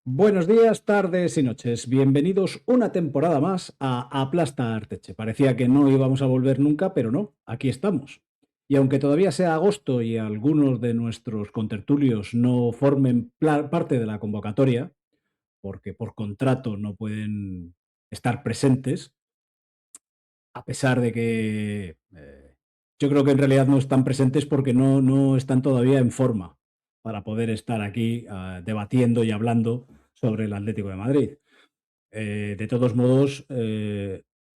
Buenos días, tardes y noches. Bienvenidos una temporada más a Aplasta Arteche. Parecía que no íbamos a volver nunca, pero no, aquí estamos. Y aunque todavía sea agosto y algunos de nuestros contertulios no formen parte de la convocatoria, porque por contrato no pueden estar presentes, a pesar de que yo creo que en realidad no están presentes porque no están todavía en forma para poder estar aquí debatiendo y hablando sobre el Atlético de Madrid. De todos modos,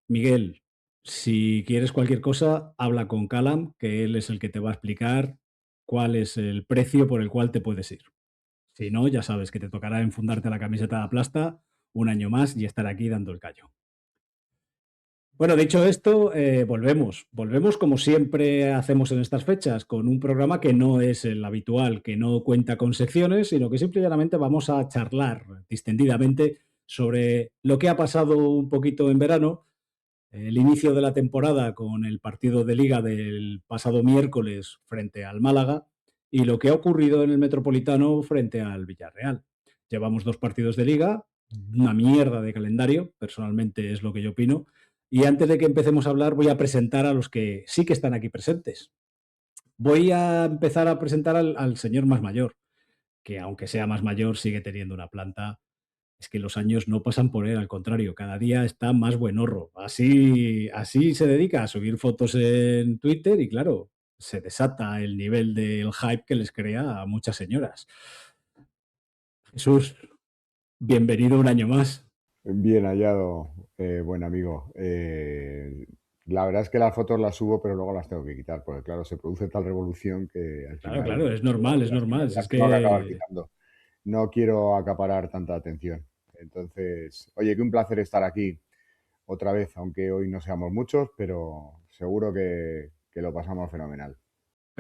Miguel, si quieres cualquier cosa, habla con Callum, que él es el que te va a explicar cuál es el precio por el cual te puedes ir. Si no, ya sabes que te tocará enfundarte la camiseta de Aplasta un año más y estar aquí dando el callo. Bueno, dicho esto, volvemos como siempre hacemos en estas fechas, con un programa que no es el habitual, que no cuenta con secciones, sino que simple y llanamente vamos a charlar distendidamente sobre lo que ha pasado un poquito en verano, el inicio de la temporada con el partido de Liga del pasado miércoles frente al Málaga y lo que ha ocurrido en el Metropolitano frente al Villarreal. Llevamos dos partidos de Liga, una mierda de calendario, personalmente es lo que yo opino, y antes de que empecemos a hablar voy a presentar a los que sí que están aquí presentes. Voy a empezar a presentar al señor más mayor, que aunque sea más mayor sigue teniendo una planta. Es que los años no pasan por él, al contrario, cada día está más buenorro. Así se dedica a subir fotos en Twitter y claro, se desata el nivel del hype que les crea a muchas señoras. Jesús, bienvenido un año más. Bien hallado, buen amigo. La verdad es que las fotos las subo, pero luego las tengo que quitar, porque claro, se produce tal revolución que al Claro, final claro, es normal, es normal. Si las es tengo que acabar que quitando. No quiero acaparar tanta atención. Entonces, oye, que un placer estar aquí otra vez, aunque hoy no seamos muchos, pero seguro que lo pasamos fenomenal.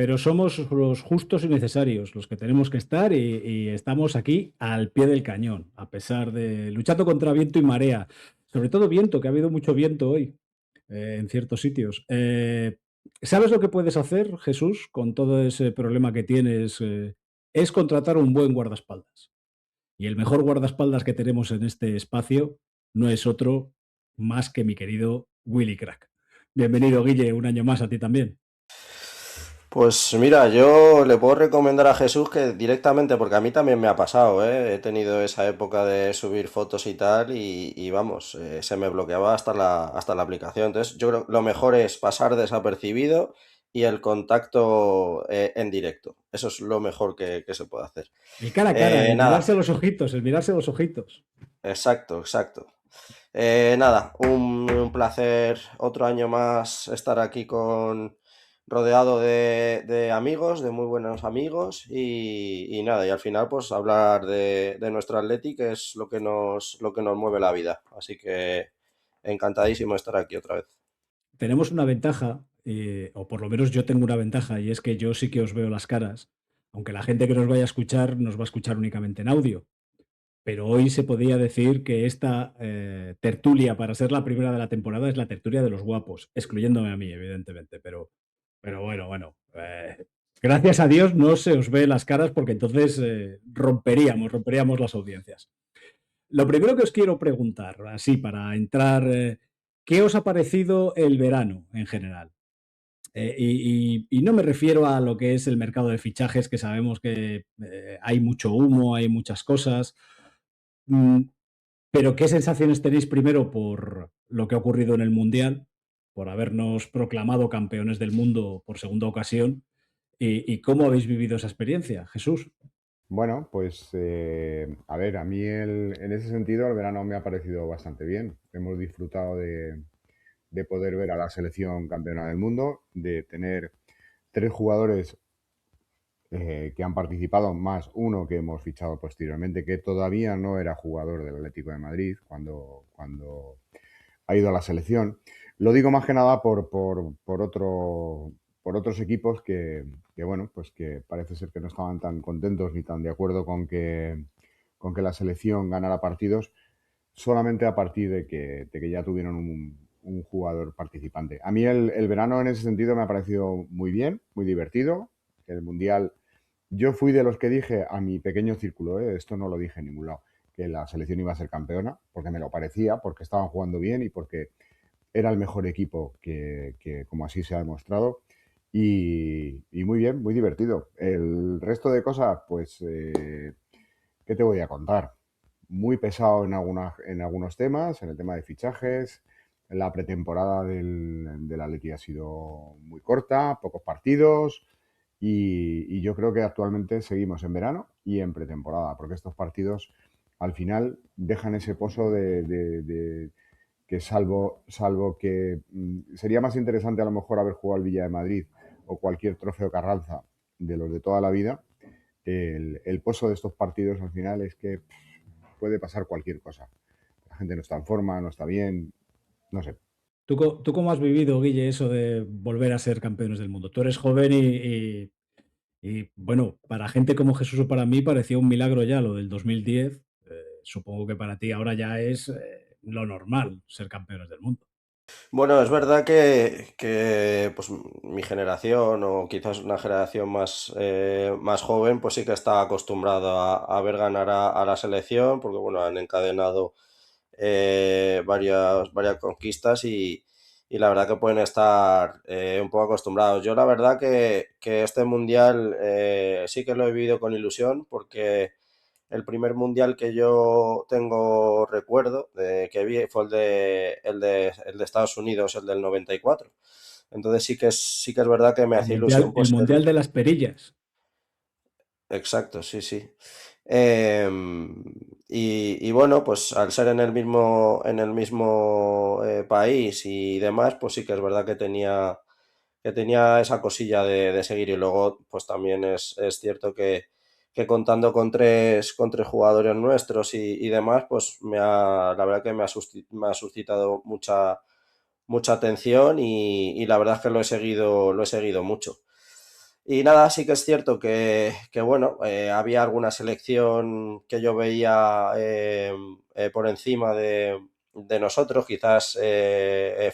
pero somos los justos y necesarios, los que tenemos que estar y estamos aquí al pie del cañón, a pesar de luchando contra viento y marea. Sobre todo viento, que ha habido mucho viento hoy en ciertos sitios. ¿Sabes lo que puedes hacer, Jesús, con todo ese problema que tienes? Es contratar un buen guardaespaldas. Y el mejor guardaespaldas que tenemos en este espacio no es otro más que mi querido Willy Crack. Bienvenido, Guille, un año más a ti también. Pues mira, yo le puedo recomendar a Jesús que directamente, porque a mí también me ha pasado, ¿eh? He tenido esa época de subir fotos y tal, y vamos, se me bloqueaba hasta la aplicación. Entonces, yo creo que lo mejor es pasar desapercibido y el contacto en directo. Eso es lo mejor que se puede hacer. El cara a cara, el Nada, mirarse a los ojitos, el mirarse a los ojitos. exacto, exacto. Nada, un placer otro año más estar aquí rodeado de amigos, de muy buenos amigos y nada, y al final pues hablar de nuestro Atleti, que es lo que nos mueve la vida. Así que encantadísimo de estar aquí otra vez. Tenemos una ventaja, o por lo menos yo tengo una ventaja, y es que yo sí que os veo las caras, aunque la gente que nos vaya a escuchar nos va a escuchar únicamente en audio. Pero hoy se podría decir que esta tertulia, para ser la primera de la temporada, es la tertulia de los guapos, excluyéndome a mí, evidentemente. Pero bueno. Gracias a Dios no se os ve las caras porque entonces romperíamos las audiencias. Lo primero que os quiero preguntar, así para entrar, ¿qué os ha parecido el verano en general? Y no me refiero a lo que es el mercado de fichajes, que sabemos que hay mucho humo, hay muchas cosas. Mm, pero ¿qué sensaciones tenéis primero por lo que ha ocurrido en el Mundial, por habernos proclamado campeones del mundo por segunda ocasión? ¿Y cómo habéis vivido esa experiencia, Jesús? Bueno, pues a ver, a mí en ese sentido el verano me ha parecido bastante bien. Hemos disfrutado de poder ver a la selección campeona del mundo, de tener tres jugadores que han participado, más uno que hemos fichado posteriormente, que todavía no era jugador del Atlético de Madrid cuando ha ido a la selección. Lo digo más que nada por otros equipos bueno, pues que parece ser que no estaban tan contentos ni tan de acuerdo con que la selección ganara partidos solamente a partir de que ya tuvieron un jugador participante. A mí el verano en ese sentido me ha parecido muy bien, muy divertido. El Mundial, yo fui de los que dije a mi pequeño círculo, esto no lo dije en ningún lado, que la selección iba a ser campeona, porque me lo parecía, porque estaban jugando bien y porque era el mejor equipo que como así se ha demostrado. Y muy bien, muy divertido. El resto de cosas, pues, ¿qué te voy a contar? Muy pesado en algunos temas, en el tema de fichajes. La pretemporada del Atleti ha sido muy corta, pocos partidos. Y yo creo que actualmente seguimos en verano y en pretemporada, porque estos partidos al final dejan ese pozo de que salvo que sería más interesante a lo mejor haber jugado al Villa de Madrid o cualquier trofeo Carranza de los de toda la vida, el pozo de estos partidos al final es que puede pasar cualquier cosa. La gente no está en forma, no está bien, no sé. ¿Tú cómo has vivido, Guille, eso de volver a ser campeones del mundo? Tú eres joven y, bueno, para gente como Jesús o para mí parecía un milagro ya lo del 2010. Supongo que para ti ahora ya es lo normal ser campeones del mundo. Bueno, es verdad que, pues, mi generación o quizás una generación más joven, pues sí que está acostumbrado a ver ganar a la selección, porque bueno, han encadenado varias conquistas y la verdad que pueden estar un poco acostumbrados. Yo la verdad que este mundial sí que lo he vivido con ilusión porque el primer mundial que yo tengo recuerdo que vi fue el de Estados Unidos, el del 94. Entonces sí que es verdad que me El hacía mundial, ilusión el pues el, mundial de las perillas. exacto, sí, sí. Eh, y bueno, pues al ser en el mismo país y demás, pues sí que es verdad que tenía esa cosilla de seguir. Y luego, pues también es cierto que contando con tres jugadores nuestros y demás, pues la verdad que me ha suscitado mucha atención y la verdad es que lo he seguido mucho. Y nada, sí que es cierto que bueno, había alguna selección que yo veía por encima de nosotros, quizás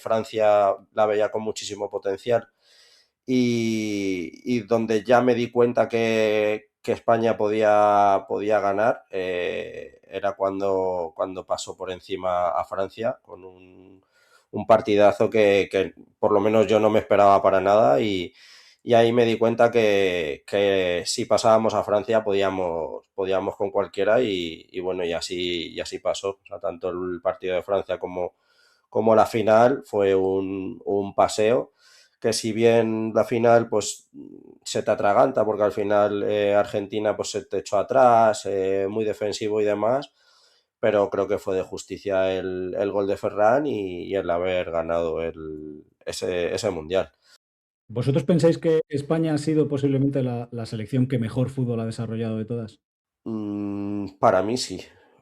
Francia la veía con muchísimo potencial y donde ya me di cuenta que España podía ganar era cuando pasó por encima a Francia con un partidazo que por lo menos yo no me esperaba para nada y ahí me di cuenta que si pasábamos a Francia podíamos con cualquiera y bueno, y así pasó. O sea, tanto el partido de Francia como la final fue un paseo que si bien la final pues se te atraganta porque al final Argentina pues se te echó atrás, muy defensivo y demás, pero creo que fue de justicia el gol de Ferran y el haber ganado ese mundial. ¿Vosotros pensáis que España ha sido posiblemente la selección que mejor fútbol ha desarrollado de todas? Para mí sí.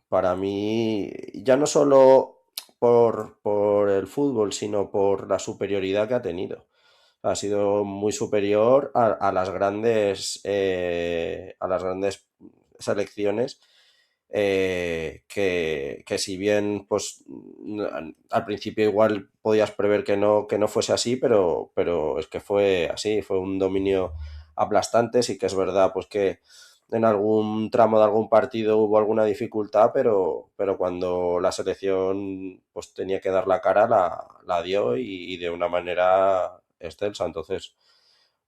Para mí, ya no solo por el fútbol, sino por la superioridad que ha tenido. Ha sido muy superior a las grandes selecciones que si bien pues al principio igual podías prever que no fuese así, pero es que fue así, fue un dominio aplastante. Sí que es verdad pues que en algún tramo de algún partido hubo alguna dificultad, pero cuando la selección pues tenía que dar la cara, la dio y de una manera excelsa. Entonces,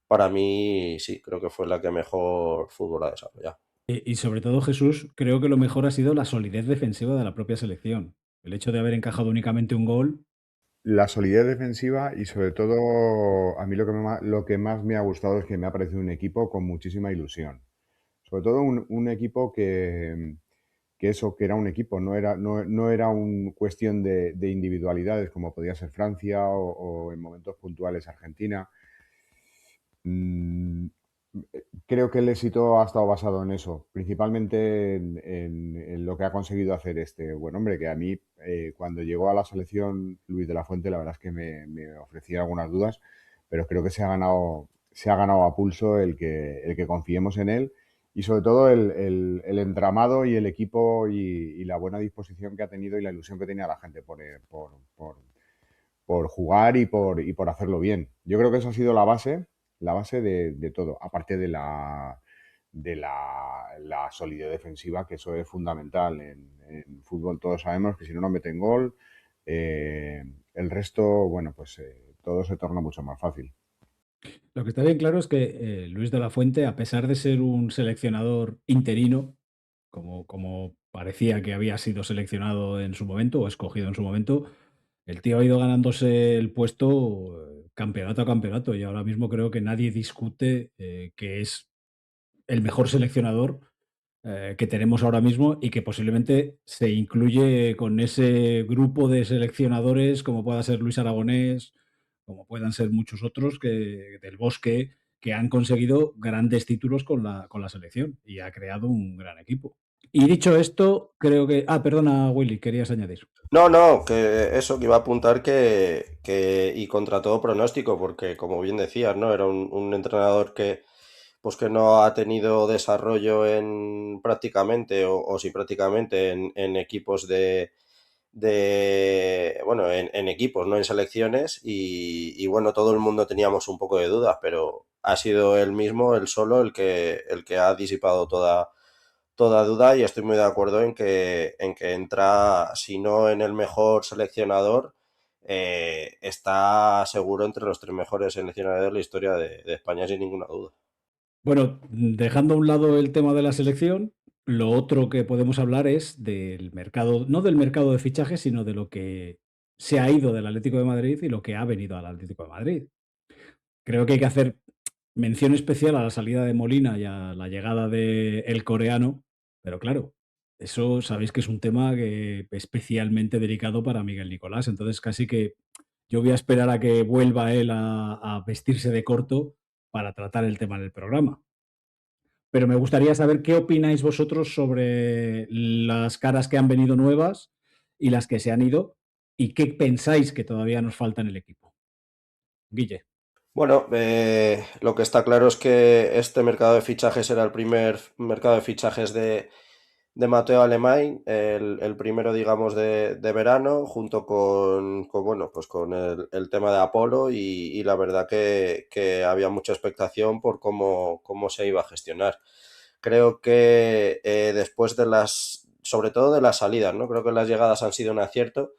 para mí sí, creo que fue la que mejor fútbol ha desarrollado. Y sobre todo, Jesús, creo que lo mejor ha sido la solidez defensiva de la propia selección. El hecho de haber encajado únicamente un gol. La solidez defensiva y sobre todo a mí lo que más me ha gustado es que me ha parecido un equipo con muchísima ilusión. Sobre todo un equipo que era un equipo, no era una cuestión de individualidades como podía ser Francia o en momentos puntuales Argentina. Mm, Creo que el éxito ha estado basado en eso, principalmente en lo que ha conseguido hacer este buen hombre, que a mí cuando llegó a la selección Luis de la Fuente, la verdad es que me ofrecía algunas dudas, pero creo que se ha ganado a pulso el que confiemos en él y sobre todo el entramado y el equipo y la buena disposición que ha tenido y la ilusión que tenía la gente por jugar y por hacerlo bien. Yo creo que eso ha sido la base de todo, aparte la solidez defensiva, que eso es fundamental. En fútbol todos sabemos que si no nos meten gol, el resto, bueno, pues todo se torna mucho más fácil. Lo que está bien claro es que Luis de la Fuente, a pesar de ser un seleccionador interino, como parecía que había sido seleccionado en su momento o escogido en su momento, el tío ha ido ganándose el puesto campeonato a campeonato y ahora mismo creo que nadie discute que es el mejor seleccionador que tenemos ahora mismo y que posiblemente se incluye con ese grupo de seleccionadores como pueda ser Luis Aragonés, como puedan ser muchos otros que, del Bosque, que han conseguido grandes títulos con la selección y ha creado un gran equipo. Y dicho esto, creo que... Ah, perdona, Willy, querías añadir. No, no, que eso que iba a apuntar y contra todo pronóstico, porque como bien decías, ¿no? Era un entrenador que pues que no ha tenido desarrollo en prácticamente, o sí prácticamente, en equipos bueno, en equipos, no en selecciones, y bueno, todo el mundo teníamos un poco de dudas, pero ha sido él mismo, él solo, el que ha disipado toda duda y estoy muy de acuerdo en que entra, si no en el mejor seleccionador, está seguro entre los tres mejores seleccionadores de la historia de España sin ninguna duda. Bueno, dejando a un lado el tema de la selección, lo otro que podemos hablar es del mercado, no del mercado de fichajes, sino de lo que se ha ido del Atlético de Madrid y lo que ha venido al Atlético de Madrid. Creo que hay que hacer mención especial a la salida de Molina y a la llegada del coreano, pero claro, eso sabéis que es un tema que especialmente delicado para Miguel Nicolás, entonces casi que yo voy a esperar a que vuelva él a vestirse de corto para tratar el tema en el programa. Pero me gustaría saber qué opináis vosotros sobre las caras que han venido nuevas y las que se han ido y qué pensáis que todavía nos falta en el equipo. Guille. Bueno, lo que está claro es que este mercado de fichajes era el primer mercado de fichajes de Mateo Alemany, el primero, digamos, de verano, junto bueno, pues con el tema de Apolo y la verdad que había mucha expectación por cómo se iba a gestionar. Creo que después sobre todo de las salidas, ¿no? Creo que las llegadas han sido un acierto,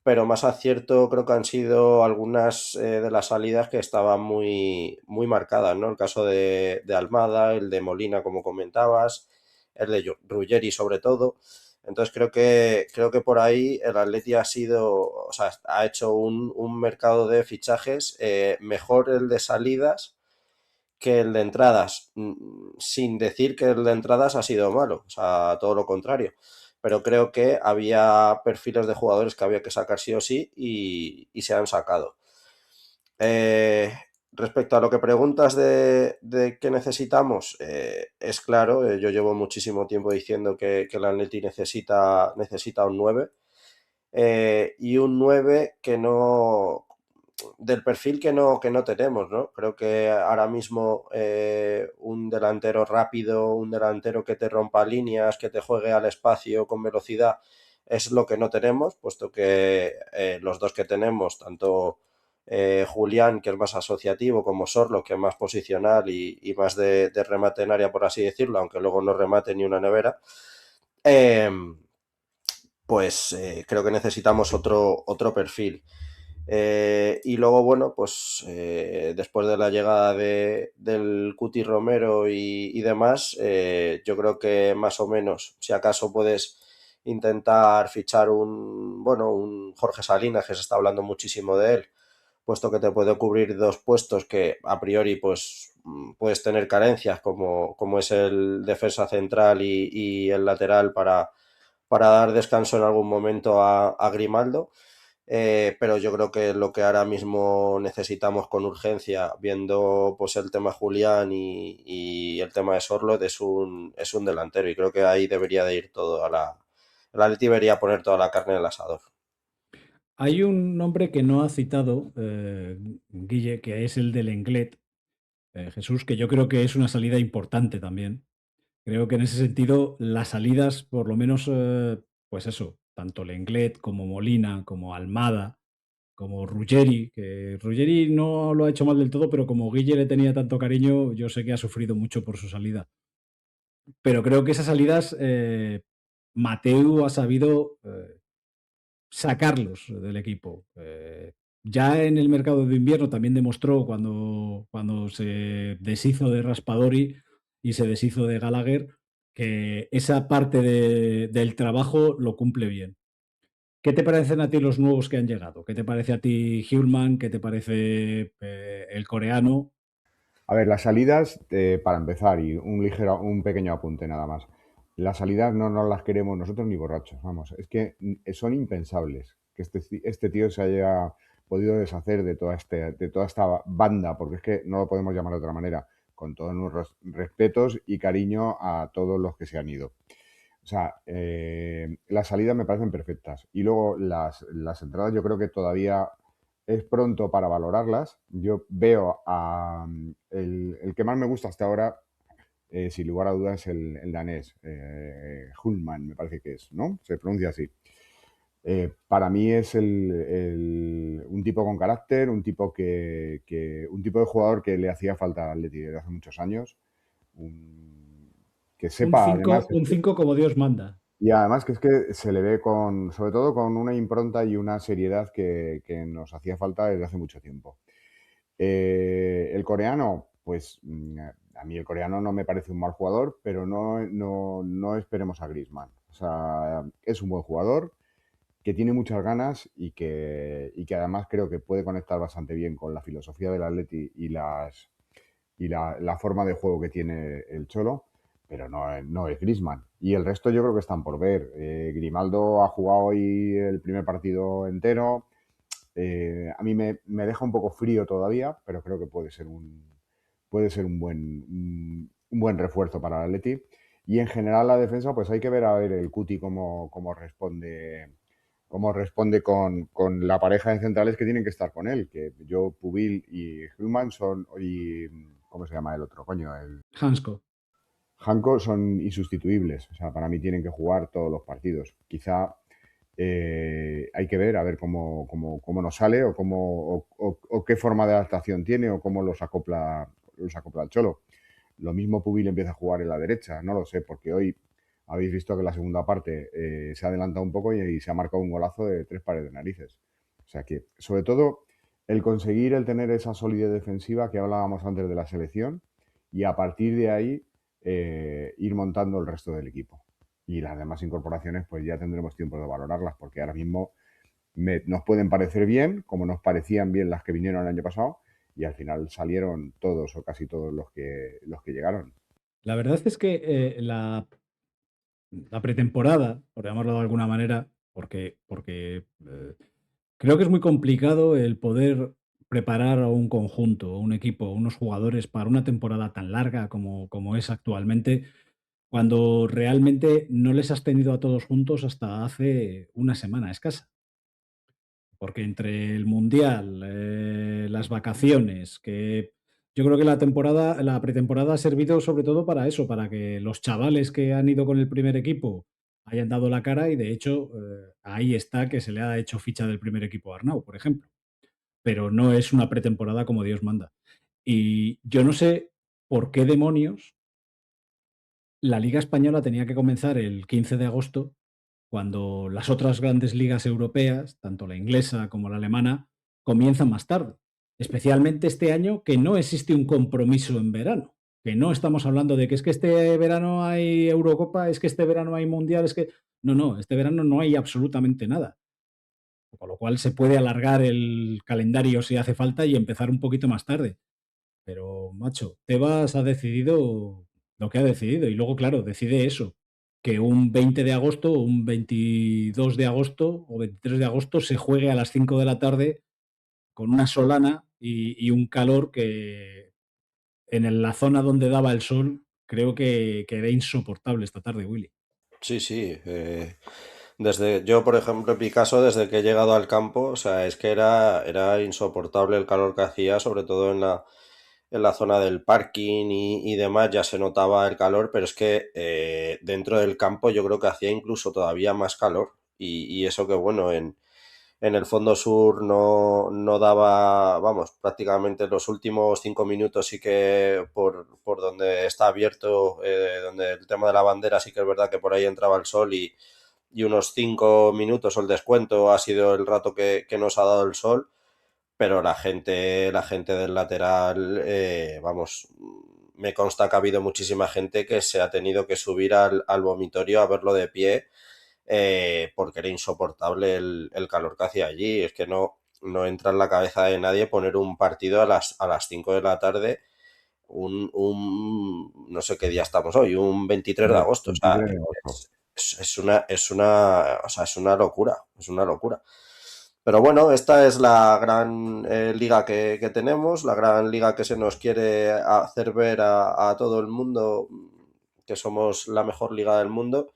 pero más acierto creo que han sido algunas de las salidas que estaban muy, muy marcadas, ¿no? El caso de Almada, el de Molina, como comentabas, el de Ruggeri sobre todo. Entonces creo que por ahí el Atleti o sea, ha hecho un mercado de fichajes mejor el de salidas que el de entradas, sin decir que el de entradas ha sido malo, o sea, todo lo contrario. Pero creo que había perfiles de jugadores que había que sacar sí o sí y se han sacado. Eh, Respecto a lo que preguntas de qué necesitamos, es claro, yo llevo muchísimo tiempo diciendo que el Atleti necesita un 9 y un 9 que no, del perfil que no tenemos, ¿no? Creo que ahora mismo un delantero rápido, un delantero que te rompa líneas, que te juegue al espacio con velocidad, es lo que no tenemos, puesto que los dos que tenemos, tanto Julián, que es más asociativo, como Sorlo, que es más posicional y más de remate en área, por así decirlo, aunque luego no remate ni una nevera, eh, pues creo que necesitamos otro perfil. Y luego, bueno, pues después de la llegada del Cuti Romero y demás, yo creo que más o menos, si acaso puedes intentar fichar un Jorge Salinas, que se está hablando muchísimo de él, puesto que te puede cubrir dos puestos que a priori pues puedes tener carencias, como es el defensa central y el lateral para dar descanso en algún momento a Grimaldo. Pero yo creo que lo que ahora mismo necesitamos con urgencia, viendo pues el tema Julián y el tema de Sorloth, es un delantero, y creo que ahí debería de ir todo el Atleti debería poner toda la carne en el asador. Hay un nombre que no ha citado Guille, que es el del Lenglet, Jesús, que yo creo que es una salida importante también. Creo que en ese sentido las salidas, por lo menos, pues eso, tanto Lenglet como Molina, como Almada, como Ruggeri, que Ruggeri no lo ha hecho mal del todo, pero como Guille le tenía tanto cariño, yo sé que ha sufrido mucho por su salida. pero creo que esas salidas Mateu ha sabido sacarlos del equipo. Ya en el mercado de invierno también demostró cuando se deshizo de Raspadori y se deshizo de Gallagher que esa parte del trabajo lo cumple bien. ¿Qué te parecen a ti los nuevos que han llegado? ¿Qué te parece a ti Hjulman? ¿Qué te parece el coreano? A ver, las salidas, para empezar, y un pequeño apunte nada más. Las salidas no nos las queremos nosotros ni borrachos, vamos. Es que son impensables que este tío se haya podido deshacer de toda esta banda, porque es que no lo podemos llamar de otra manera, con todos nuestros respetos y cariño a todos los que se han ido. O sea, las salidas me parecen perfectas. Y luego las entradas yo creo que todavía es pronto para valorarlas. Yo veo el que más me gusta hasta ahora, sin lugar a dudas, el danés, Hulman, me parece que es, ¿no? Se pronuncia así. Para mí es un tipo con carácter, un tipo de jugador que le hacía falta al Atleti desde hace muchos años. un- que Un sepa, 5 además, un 5 como Dios manda. y además que es que se le ve sobre todo con una impronta y una seriedad que nos hacía falta desde hace mucho tiempo. El coreano, pues a mí el coreano no me parece un mal jugador, pero no esperemos a Griezmann. O sea, es un buen jugador que tiene muchas ganas y que además creo que puede conectar bastante bien con la filosofía del Atleti y la forma de juego que tiene el Cholo, pero no es Griezmann. Y el resto yo creo que están por ver. Grimaldo ha jugado hoy el primer partido entero. A mí me deja un poco frío todavía, pero creo que puede ser un buen refuerzo para el Atleti. Y en general la defensa, pues hay que ver a ver el Cuti cómo responde con la pareja de centrales que tienen que estar con él, que yo, Pubil y Hillman ¿cómo se llama el otro? Coño, el Hansko. Hanko son insustituibles. O sea, para mí tienen que jugar todos los partidos. Quizá hay que ver a ver cómo nos sale o qué forma de adaptación tiene o cómo los acopla el Cholo. Lo mismo Pubil empieza a jugar en la derecha, no lo sé, porque hoy habéis visto que en la segunda parte se ha adelantado un poco y se ha marcado un golazo de 3 pares de narices. O sea que, sobre todo, el conseguir el tener esa solidez defensiva que hablábamos antes de la selección y a partir de ahí ir montando el resto del equipo. Y las demás incorporaciones, pues ya tendremos tiempo de valorarlas, porque ahora mismo nos pueden parecer bien, como nos parecían bien las que vinieron el año pasado, y al final salieron todos o casi todos los que llegaron. La verdad es que la pretemporada, por llamarlo de alguna manera, porque creo que es muy complicado el poder preparar a un conjunto, a un equipo, a unos jugadores para una temporada tan larga como es actualmente, cuando realmente no les has tenido a todos juntos hasta hace una semana escasa. Porque entre el mundial, las vacaciones, que yo creo que la pretemporada ha servido sobre todo para eso, para que los chavales que han ido con el primer equipo hayan dado la cara y de hecho ahí está que se le ha hecho ficha del primer equipo a Arnau, por ejemplo. Pero no es una pretemporada como Dios manda. Y yo no sé por qué demonios la Liga Española tenía que comenzar el 15 de agosto, cuando las otras grandes ligas europeas, tanto la inglesa como la alemana, comienzan más tarde. Especialmente este año que no existe un compromiso en verano. Que no estamos hablando de que es que este verano hay Eurocopa, es que este verano hay Mundial, es que... No, no, este verano no hay absolutamente nada. Con lo cual se puede alargar el calendario si hace falta y empezar un poquito más tarde. Pero, macho, Tebas ha decidido lo que ha decidido y luego, claro, decide eso, que un 20 de agosto, un 22 de agosto o 23 de agosto se juegue a las 5 de la tarde con una solana y un calor que la zona donde daba el sol creo que era insoportable esta tarde, Willy. Sí, sí. Yo, por ejemplo, en mi caso, desde que he llegado al campo, o sea, es que era insoportable el calor que hacía, sobre todo en la zona del parking y demás, ya se notaba el calor, pero es que dentro del campo yo creo que hacía incluso todavía más calor. Y eso que, bueno, en el fondo sur no daba, vamos, prácticamente los últimos 5 minutos sí que por donde está abierto, donde el tema de la bandera sí que es verdad que por ahí entraba el sol y unos 5 minutos o el descuento ha sido el rato que nos ha dado el sol, pero la gente del lateral, vamos, me consta que ha habido muchísima gente que se ha tenido que subir al vomitorio a verlo de pie, porque era insoportable el calor que hacía allí. Es que no entra en la cabeza de nadie poner un partido a las 5 de la tarde, no sé qué día estamos hoy, un 23 de agosto. O sea, 23 de agosto. es una locura, es una locura. Pero bueno, esta es la gran liga que tenemos, la gran liga que se nos quiere hacer ver a todo el mundo que somos la mejor liga del mundo,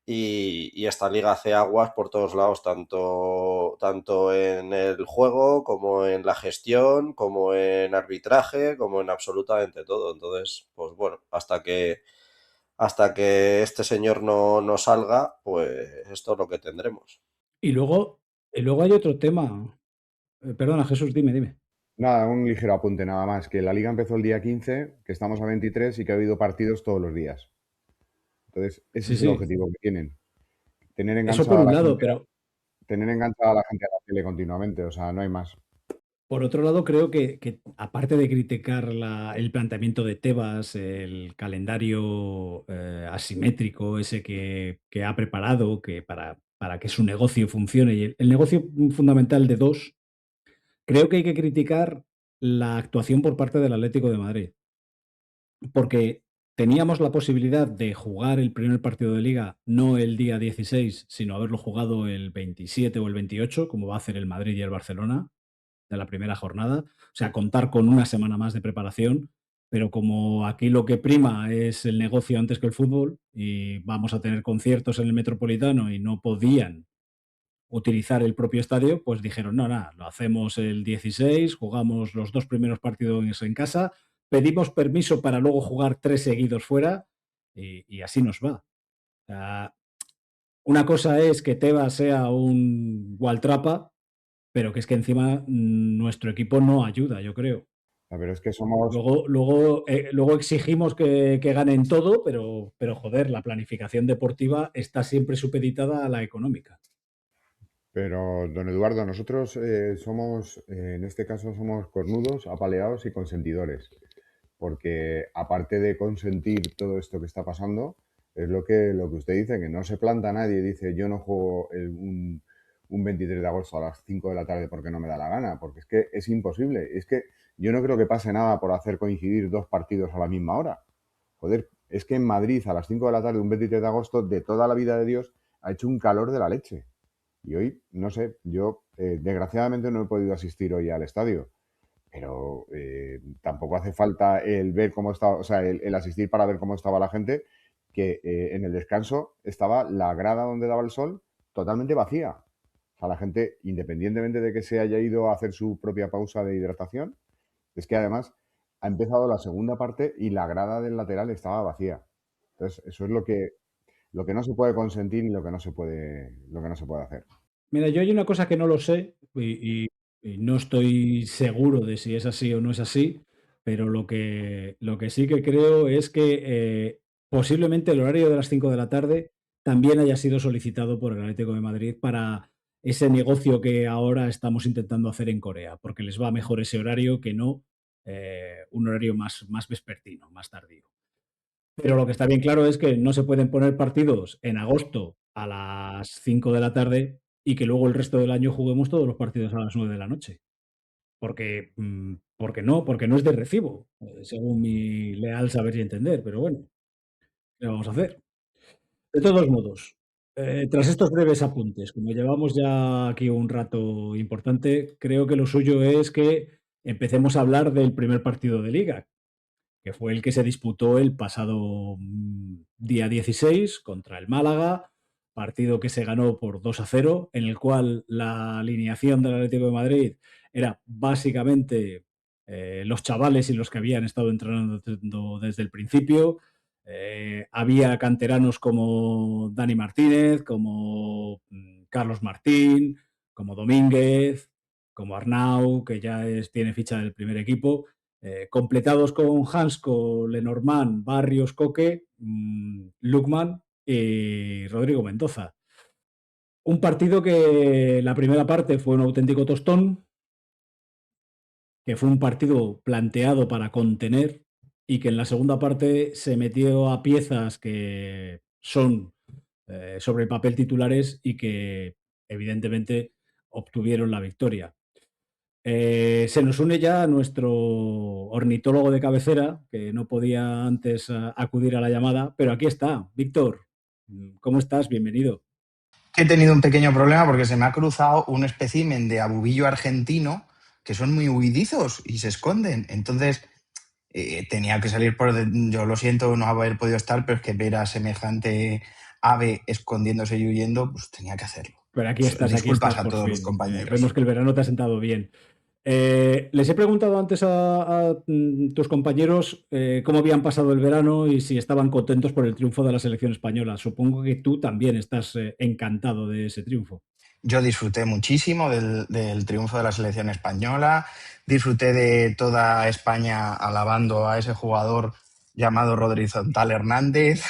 y esta liga hace aguas por todos lados, tanto en el juego como en la gestión, como en arbitraje, como en absolutamente todo. Entonces, pues bueno, hasta que este señor no salga, pues esto es lo que tendremos. Y luego hay otro tema. Perdona, Jesús, dime. Nada, un ligero apunte nada más, que la liga empezó el día 15, que estamos a 23 y que ha habido partidos todos los días. Entonces, ese Sí, es el sí. objetivo que tienen, tener Eso por enganchada a un la lado, gente, pero tener enganchada a la gente a la tele continuamente, o sea, no hay más. por otro lado creo que aparte de criticar el planteamiento de Tebas, el calendario asimétrico ese que ha preparado para que su negocio funcione, y el negocio fundamental de dos, creo que hay que criticar la actuación por parte del Atlético de Madrid. Porque teníamos la posibilidad de jugar el primer partido de liga, no el día 16, sino haberlo jugado el 27 o el 28, como va a hacer el Madrid y el Barcelona, de la primera jornada. O sea, contar con una semana más de preparación, pero como aquí lo que prima es el negocio antes que el fútbol, y vamos a tener conciertos en el Metropolitano y no podían utilizar el propio estadio, pues dijeron, no, nada, lo hacemos el 16, jugamos los dos primeros partidos en casa, pedimos permiso para luego jugar tres seguidos fuera y así nos va. O sea, una cosa es que Tebas sea un Waltrapa, pero que es que encima nuestro equipo no ayuda, yo creo. Pero es que somos, Luego exigimos que ganen todo, pero joder, la planificación deportiva está siempre supeditada a la económica. pero don Eduardo, nosotros somos, en este caso somos cornudos, apaleados y consentidores, porque aparte de consentir todo esto que está pasando, es lo que usted dice, que no se planta nadie y dice yo no juego un 23 de agosto a las 5 de la tarde porque no me da la gana, porque es que es imposible. Es que yo no creo que pase nada por hacer coincidir dos partidos a la misma hora. Joder, es que en Madrid a las 5 de la tarde, un 23 de agosto, de toda la vida de Dios, ha hecho un calor de la leche. Y hoy, no sé, yo desgraciadamente no he podido asistir hoy al estadio, pero tampoco hace falta el ver cómo estaba, o sea, el asistir para ver cómo estaba la gente, que en el descanso estaba la grada donde daba el sol totalmente vacía. O sea, la gente, independientemente de que se haya ido a hacer su propia pausa de hidratación, es que además ha empezado la segunda parte y la grada del lateral estaba vacía. Entonces, eso es lo que no se puede consentir y lo que no se puede hacer. Mira, yo hay una cosa que no lo sé y no estoy seguro de si es así o no es así, pero lo que sí que creo es que posiblemente el horario de las 5 de la tarde también haya sido solicitado por el Atlético de Madrid para ese negocio que ahora estamos intentando hacer en Corea, porque les va mejor ese horario que no un horario más vespertino, más tardío. Pero lo que está bien claro es que no se pueden poner partidos en agosto a las 5 de la tarde y que luego el resto del año juguemos todos los partidos a las 9 de la noche. Porque no es de recibo, según mi leal saber y entender. Pero bueno, ¿qué vamos a hacer? De todos modos, tras estos breves apuntes, como llevamos ya aquí un rato importante, creo que lo suyo es que empecemos a hablar del primer partido de liga, que fue el que se disputó el pasado día 16 contra el Málaga, partido que se ganó por 2-0, en el cual la alineación del Atlético de Madrid era básicamente los chavales y los que habían estado entrenando desde el principio. Había canteranos como Dani Martínez, como Carlos Martín, como Domínguez, como Arnau, que ya tiene ficha en el primer equipo, completados con Hansko, Lenormand, Barrios, Coque, Lukman y Rodrigo Mendoza. Un partido que la primera parte fue un auténtico tostón, que fue un partido planteado para contener y que en la segunda parte se metió a piezas que son sobre el papel titulares y que evidentemente obtuvieron la victoria. Se nos une ya nuestro ornitólogo de cabecera, que no podía antes acudir a la llamada, pero aquí está. Víctor, ¿cómo estás? Bienvenido. Que he tenido un pequeño problema porque se me ha cruzado un espécimen de abubillo argentino que son muy huidizos y se esconden. Entonces, tenía que salir por... Yo lo siento no haber podido estar, pero es que ver a semejante ave escondiéndose y huyendo, pues tenía que hacerlo. Pero aquí Disculpas estás a por todos los fin. compañeros. Vemos que el verano te ha sentado bien. Les he preguntado antes a tus compañeros cómo habían pasado el verano y si estaban contentos por el triunfo de la selección española. Supongo que tú también estás encantado de ese triunfo. Yo disfruté muchísimo del triunfo de la selección española, disfruté de toda España alabando a ese jugador llamado Rodrizontal Hernández,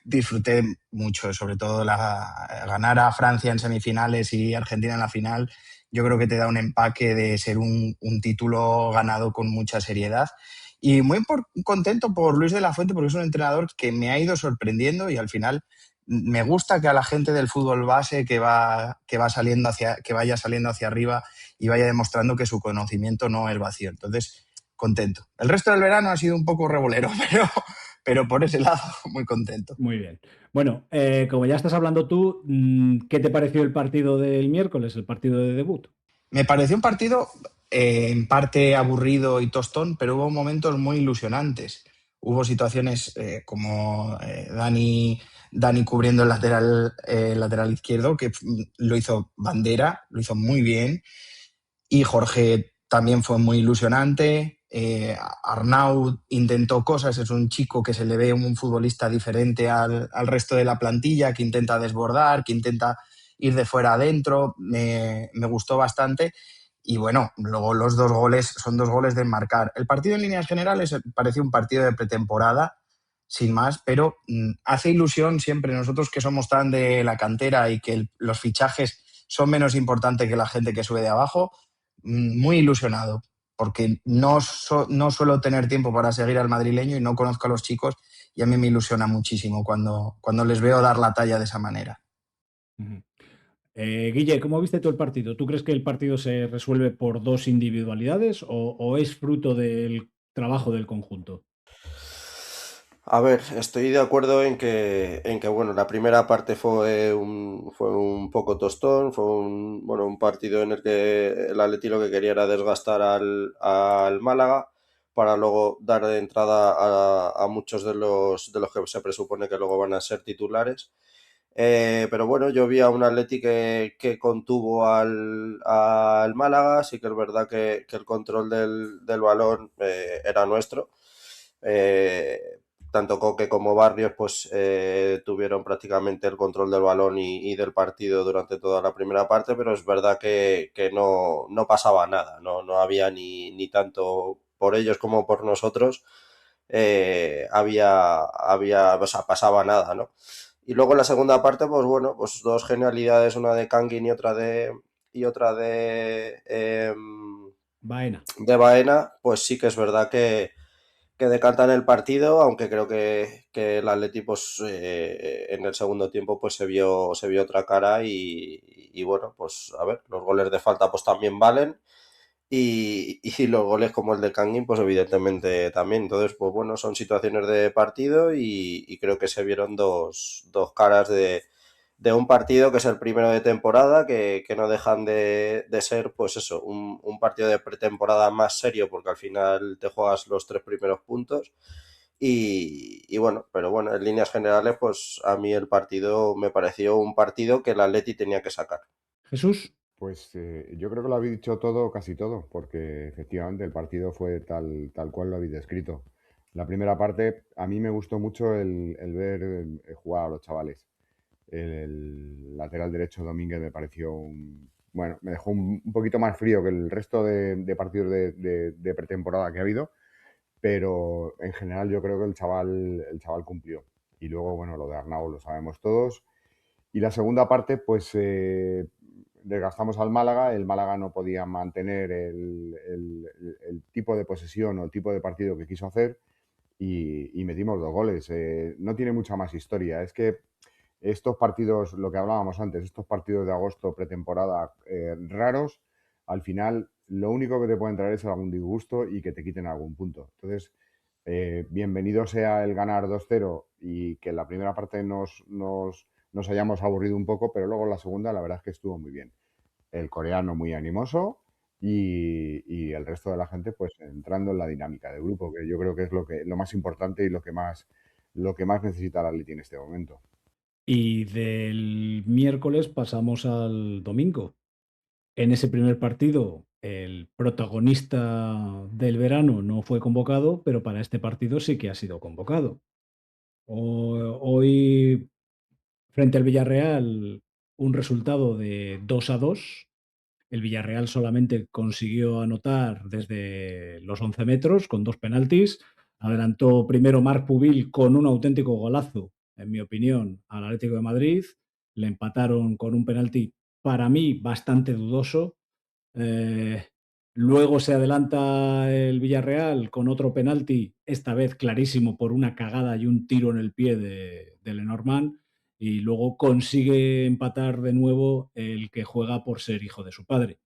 disfruté mucho, sobre todo ganar a Francia en semifinales y Argentina en la final. Yo creo que te da un empaque de ser un título ganado con mucha seriedad. Y muy contento por Luis de la Fuente porque es un entrenador que me ha ido sorprendiendo y al final me gusta que a la gente del fútbol base que vaya saliendo hacia arriba y vaya demostrando que su conocimiento no es vacío. Entonces, contento. El resto del verano ha sido un poco revolero, pero por ese lado, muy contento. Muy bien. Bueno, como ya estás hablando tú, ¿qué te pareció el partido del miércoles, el partido de debut? Me pareció un partido en parte aburrido y tostón, pero hubo momentos muy ilusionantes. Hubo situaciones como Dani cubriendo el lateral izquierdo, que lo hizo Bandera, lo hizo muy bien. Y Jorge también fue muy ilusionante. Arnau intentó cosas, es un chico que se le ve un futbolista diferente al resto de la plantilla, que intenta desbordar, que intenta ir de fuera adentro. Me gustó bastante. Y bueno, luego los dos goles son dos goles de enmarcar. El partido en líneas generales pareció un partido de pretemporada, sin más, pero hace ilusión siempre nosotros que somos tan de la cantera y que los fichajes son menos importantes que la gente que sube de abajo. Muy ilusionado, porque no suelo tener tiempo para seguir al madrileño y no conozco a los chicos y a mí me ilusiona muchísimo cuando les veo dar la talla de esa manera. Guille, ¿cómo viste tú el partido? ¿Tú crees que el partido se resuelve por dos individualidades o es fruto del trabajo del conjunto? A ver, estoy de acuerdo en que bueno, la primera parte fue un poco tostón, fue un partido en el que el Atleti lo que quería era desgastar al Málaga para luego dar de entrada a muchos de los que se presupone que luego van a ser titulares. Pero bueno, yo vi a un Atleti que contuvo al Málaga, sí que es verdad que el control del balón era nuestro. Eh, Tanto Coque como Barrios pues tuvieron prácticamente el control del balón y del partido durante toda la primera parte, pero es verdad que no pasaba nada, no había ni tanto por ellos como por nosotros, o sea, pasaba nada, ¿no? Y luego en la segunda parte, pues bueno, pues dos genialidades, una de Kangin Baena. de Baena, pues sí que es verdad que decantan el partido, aunque creo que el Atleti pues, en el segundo tiempo pues se vio otra cara y bueno, pues a ver, los goles de falta pues también valen y los goles como el de Kangin pues evidentemente también. Entonces pues bueno, son situaciones de partido y creo que se vieron dos caras de un partido que es el primero de temporada, que no dejan de ser, pues eso, un partido de pretemporada más serio, porque al final te juegas los tres primeros puntos. Y bueno, pero bueno, en líneas generales, pues a mí el partido me pareció un partido que el Atleti tenía que sacar. Jesús. Pues yo creo que lo habéis dicho todo, casi todo, porque efectivamente el partido fue tal cual lo habéis descrito. La primera parte, a mí me gustó mucho el ver jugar a los chavales. El lateral derecho Domínguez me pareció bueno, me dejó un poquito más frío que el resto de partidos de pretemporada que ha habido, pero en general yo creo que el chaval cumplió. Y luego, bueno, lo de Arnau lo sabemos todos. Y la segunda parte, pues desgastamos al Málaga. El Málaga no podía mantener el tipo de posesión o el tipo de partido que quiso hacer y metimos 2 goles. No tiene mucha más historia. Es que estos partidos, lo que hablábamos antes, estos partidos de agosto, pretemporada, raros, al final lo único que te pueden traer es algún disgusto y que te quiten algún punto. Entonces, bienvenido sea el ganar 2-0 y que en la primera parte nos hayamos aburrido un poco, pero luego en la segunda la verdad es que estuvo muy bien. El coreano muy animoso y el resto de la gente pues entrando en la dinámica de grupo, que yo creo que es lo más importante y lo que más necesita el Atleti en este momento. Y del miércoles pasamos al domingo. En ese primer partido, el protagonista del verano no fue convocado, pero para este partido sí que ha sido convocado. Hoy, frente al Villarreal, un resultado de 2-2. El Villarreal solamente consiguió anotar desde los 11 metros con 2 penaltis. Adelantó primero Marc Pubil con un auténtico golazo, en mi opinión, al Atlético de Madrid. Le empataron con un penalti para mí bastante dudoso. Eh, Luego se adelanta el Villarreal con otro penalti, esta vez clarísimo por una cagada y un tiro en el pie de Lenormand, y luego consigue empatar de nuevo el que juega por ser hijo de su padre.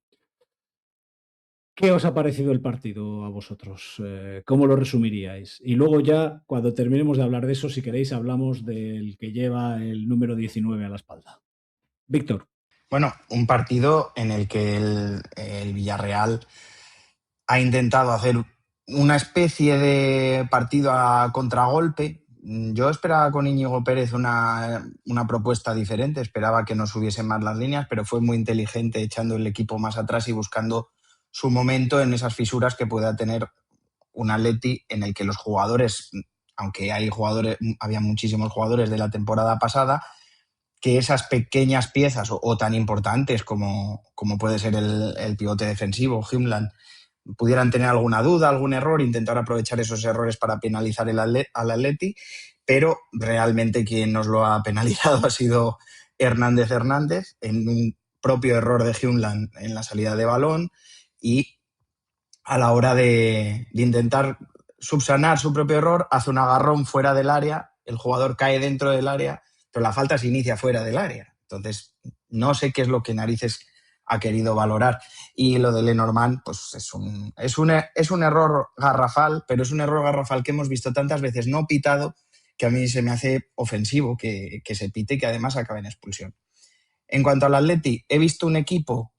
¿Qué os ha parecido el partido a vosotros? ¿Cómo lo resumiríais? Y luego ya, cuando terminemos de hablar de eso, si queréis, hablamos del que lleva el número 19 a la espalda. Víctor. Bueno, un partido en el que el Villarreal ha intentado hacer una especie de partido a contragolpe. Yo esperaba con Íñigo Pérez una propuesta diferente, esperaba que no subiesen más las líneas, pero fue muy inteligente echando el equipo más atrás y buscando su momento en esas fisuras que pueda tener un Atleti en el que los jugadores, aunque había muchísimos jugadores de la temporada pasada, que esas pequeñas piezas o tan importantes como puede ser el pivote defensivo, Himland, pudieran tener alguna duda, algún error, intentar aprovechar esos errores para penalizar al Atleti, pero realmente quien nos lo ha penalizado ha sido Hernández en un propio error de Himland en la salida de balón y a la hora de intentar subsanar su propio error, hace un agarrón fuera del área, el jugador cae dentro del área, pero la falta se inicia fuera del área. Entonces, no sé qué es lo que narices ha querido valorar. Y lo de Lenormand, pues es un error garrafal, pero es un error garrafal que hemos visto tantas veces no pitado que a mí se me hace ofensivo que se pite y que además acabe en expulsión. En cuanto al Atleti, he visto un equipo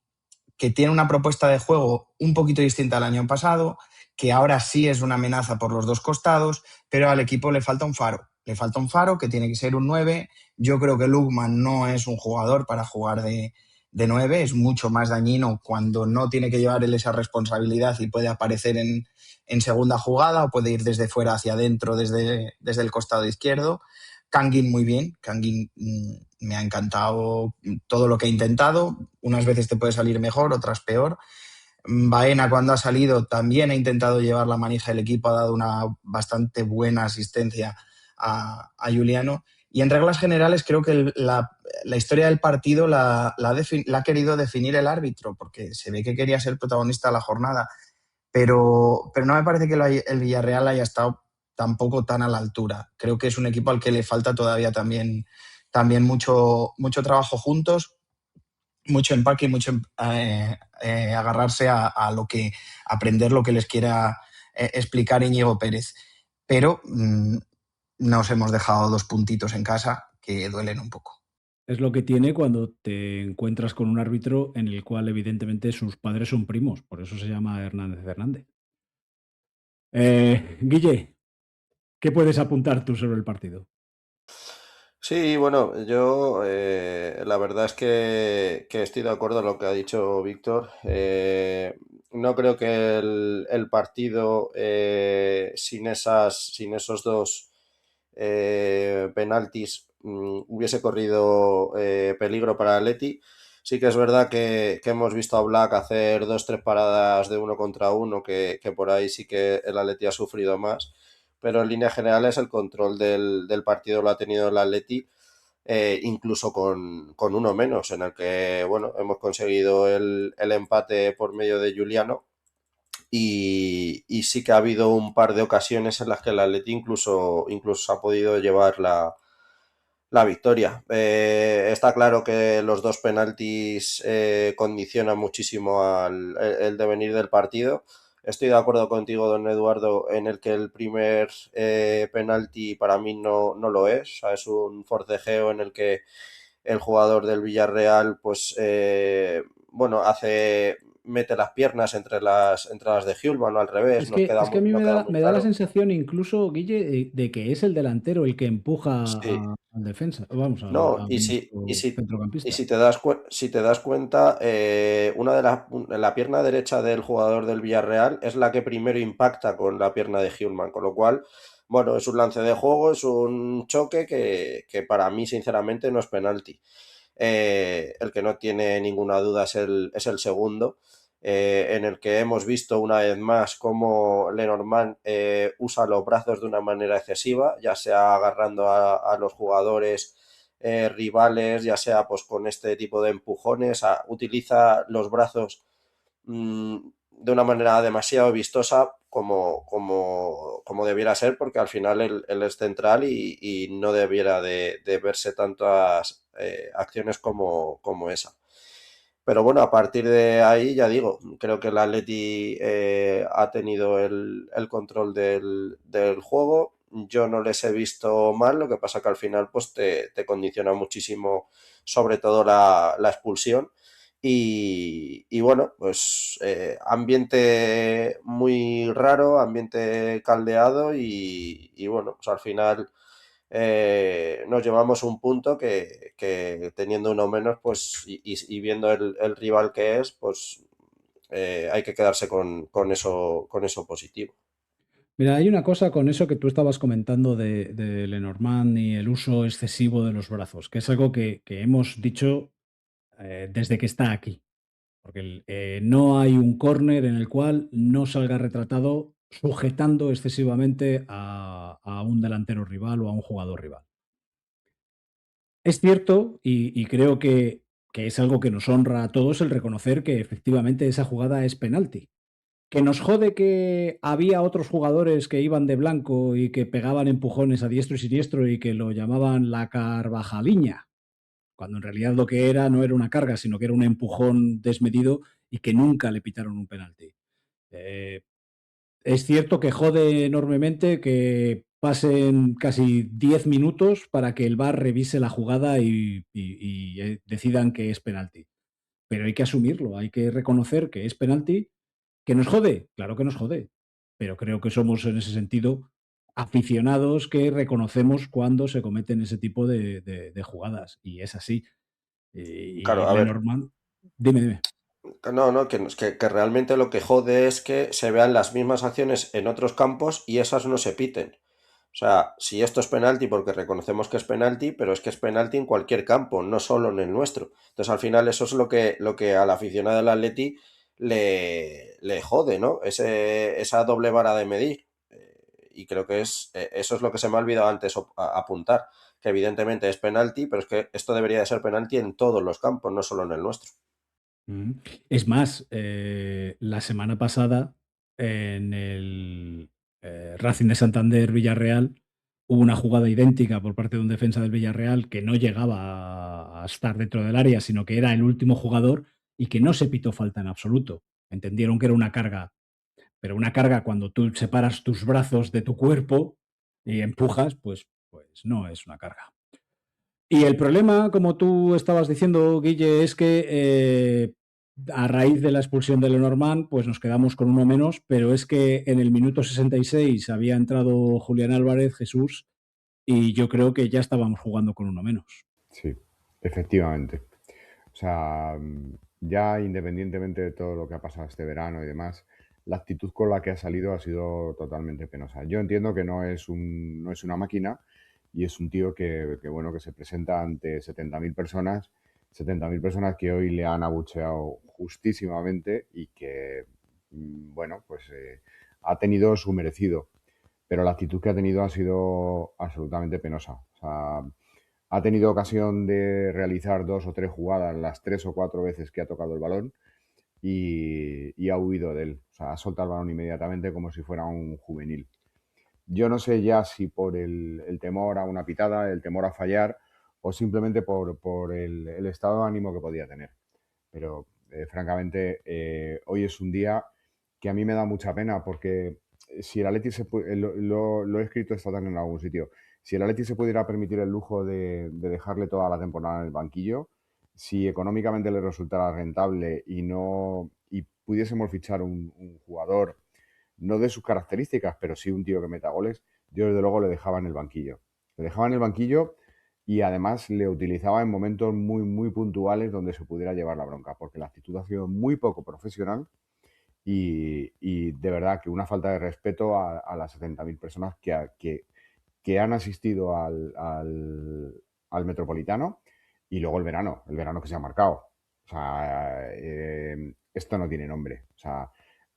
que tiene una propuesta de juego un poquito distinta al año pasado, que ahora sí es una amenaza por los dos costados, pero al equipo le falta un faro. Le falta un faro que tiene que ser un 9. Yo creo que Lukman no es un jugador para jugar de 9, es mucho más dañino cuando no tiene que llevar él esa responsabilidad y puede aparecer en segunda jugada o puede ir desde fuera hacia adentro, desde el costado izquierdo. Kangin muy bien, Kangin me ha encantado todo lo que ha intentado, unas veces te puede salir mejor, otras peor. Baena cuando ha salido también ha intentado llevar la manija del equipo, ha dado una bastante buena asistencia a Juliano y en reglas generales creo que la historia del partido la ha querido definir el árbitro porque se ve que quería ser protagonista de la jornada, pero no me parece que el Villarreal haya estado tampoco tan a la altura. Creo que es un equipo al que le falta todavía también mucho trabajo juntos, mucho empaque y mucho agarrarse a lo que aprender lo que les quiera explicar Íñigo Pérez. Pero nos hemos dejado 2 puntitos en casa que duelen un poco. Es lo que tiene cuando te encuentras con un árbitro en el cual evidentemente sus padres son primos, por eso se llama Hernández Hernández. Guille, ¿qué puedes apuntar tú sobre el partido? Sí, bueno, yo la verdad es que estoy de acuerdo en lo que ha dicho Víctor. No creo que el partido sin esos dos penaltis hubiese corrido peligro para Atleti. Sí que es verdad que hemos visto a Black hacer 2, 3 paradas de 1 contra 1, que por ahí sí que el Atleti ha sufrido más, pero en líneas generales el control del partido lo ha tenido el Atleti, incluso con uno menos, en el que bueno, hemos conseguido el empate por medio de Juliano, y sí que ha habido un par de ocasiones en las que el Atleti incluso ha podido llevar la victoria. Está claro que los 2 penaltis condicionan muchísimo el devenir del partido. Estoy de acuerdo contigo, don Eduardo, en el que el primer penalti para mí no lo es. O sea, es un forcejeo en el que el jugador del Villarreal, pues, bueno, mete las piernas entre las de Hjulman o al revés, Es que a mí no queda muy me da la claro. sensación incluso, Guille, de que es el delantero el que empuja Sí, al defensa, vamos, no, a y nuestro centrocampista. si te das cuenta, la pierna derecha del jugador del Villarreal es la que primero impacta con la pierna de Hjulman, con lo cual, bueno, es un lance de juego, es un choque que para mí, sinceramente, no es penalti. El que no tiene ninguna duda es el segundo, en el que hemos visto una vez más cómo Lenormand usa los brazos de una manera excesiva, ya sea agarrando a los jugadores rivales, ya sea pues con este tipo de empujones, utiliza los brazos de una manera demasiado vistosa como debiera ser, porque al final él es central y no debiera de verse tantas acciones como esa. Pero bueno, a partir de ahí, ya digo, creo que el Atleti ha tenido el control del juego. Yo no les he visto mal, lo que pasa que al final pues te condiciona muchísimo, sobre todo la expulsión. Y bueno, pues ambiente muy raro, ambiente caldeado y bueno, pues al final nos llevamos un punto que teniendo uno menos, pues y viendo el rival que es, pues hay que quedarse con eso positivo. Mira, hay una cosa con eso que tú estabas comentando de Lenormand y el uso excesivo de los brazos, que es algo que hemos dicho desde que está aquí. Porque no hay un córner en el cual no salga retratado sujetando excesivamente a un delantero rival o a un jugador rival. Es cierto, y creo que es algo que nos honra a todos el reconocer que efectivamente esa jugada es penalti. Que nos jode que había otros jugadores que iban de blanco y que pegaban empujones a diestro y siniestro y que lo llamaban la Carvajaliña, cuando en realidad lo que era no era una carga, sino que era un empujón desmedido y que nunca le pitaron un penalti. Eh, es cierto que jode enormemente que pasen casi 10 minutos para que el VAR revise la jugada y decidan que es penalti. Pero hay que asumirlo, hay que reconocer que es penalti. ¿Que nos jode? Claro que nos jode. Pero creo que somos en ese sentido aficionados que reconocemos cuando se cometen ese tipo de jugadas. Y es así. Y Claro, a ver, Lenormand, dime, dime. no, que realmente lo que jode es que se vean las mismas acciones en otros campos y esas no se piten. O sea, si esto es penalti porque reconocemos que es penalti, pero es que es penalti en cualquier campo, no solo en el nuestro. Entonces, al final, eso es lo que al aficionado del Atleti le jode, ¿no? Esa doble vara de medir. Y creo que eso es lo que se me ha olvidado antes apuntar, que evidentemente es penalti, pero es que esto debería de ser penalti en todos los campos, no solo en el nuestro. Mm. Es más, la semana pasada en el Racing de Santander Villarreal hubo una jugada idéntica por parte de un defensa del Villarreal que no llegaba a estar dentro del área, sino que era el último jugador y que no se pitó falta en absoluto. Entendieron que era una carga, pero una carga cuando tú separas tus brazos de tu cuerpo y empujas, pues no es una carga. Y el problema, como tú estabas diciendo, Guille, es que a raíz de la expulsión de Lenormand, pues nos quedamos con uno menos, pero es que en el minuto 66 había entrado Julián Álvarez, Jesús, y yo creo que ya estábamos jugando con uno menos. Sí, efectivamente. O sea, ya independientemente de todo lo que ha pasado este verano y demás, la actitud con la que ha salido ha sido totalmente penosa. Yo entiendo que no es una máquina y es un tío bueno, que se presenta ante 70.000 personas 70.000 personas que hoy le han abucheado justísimamente y que, bueno, pues ha tenido su merecido, pero la actitud que ha tenido ha sido absolutamente penosa. O sea, ha tenido ocasión de realizar 2 o 3 jugadas las 3 o 4 veces que ha tocado el balón y ha huido de él. O sea, ha soltado el balón inmediatamente como si fuera un juvenil. Yo no sé ya si por el temor a una pitada, el temor a fallar o simplemente por el estado de ánimo que podía tener. Pero francamente, hoy es un día que a mí me da mucha pena porque si el Atleti lo he escrito esta tarde en algún sitio, si el Atleti se pudiera permitir el lujo de dejarle toda la temporada en el banquillo, si económicamente le resultara rentable y pudiésemos fichar un jugador no de sus características, pero sí un tío que meta goles, yo desde luego le dejaba en el banquillo. Le dejaba en el banquillo y además le utilizaba en momentos muy, muy puntuales donde se pudiera llevar la bronca, porque la actitud ha sido muy poco profesional y de verdad que una falta de respeto a las 70.000 personas que han asistido al Metropolitano y luego el verano que se ha marcado. O sea, esto no tiene nombre. O sea,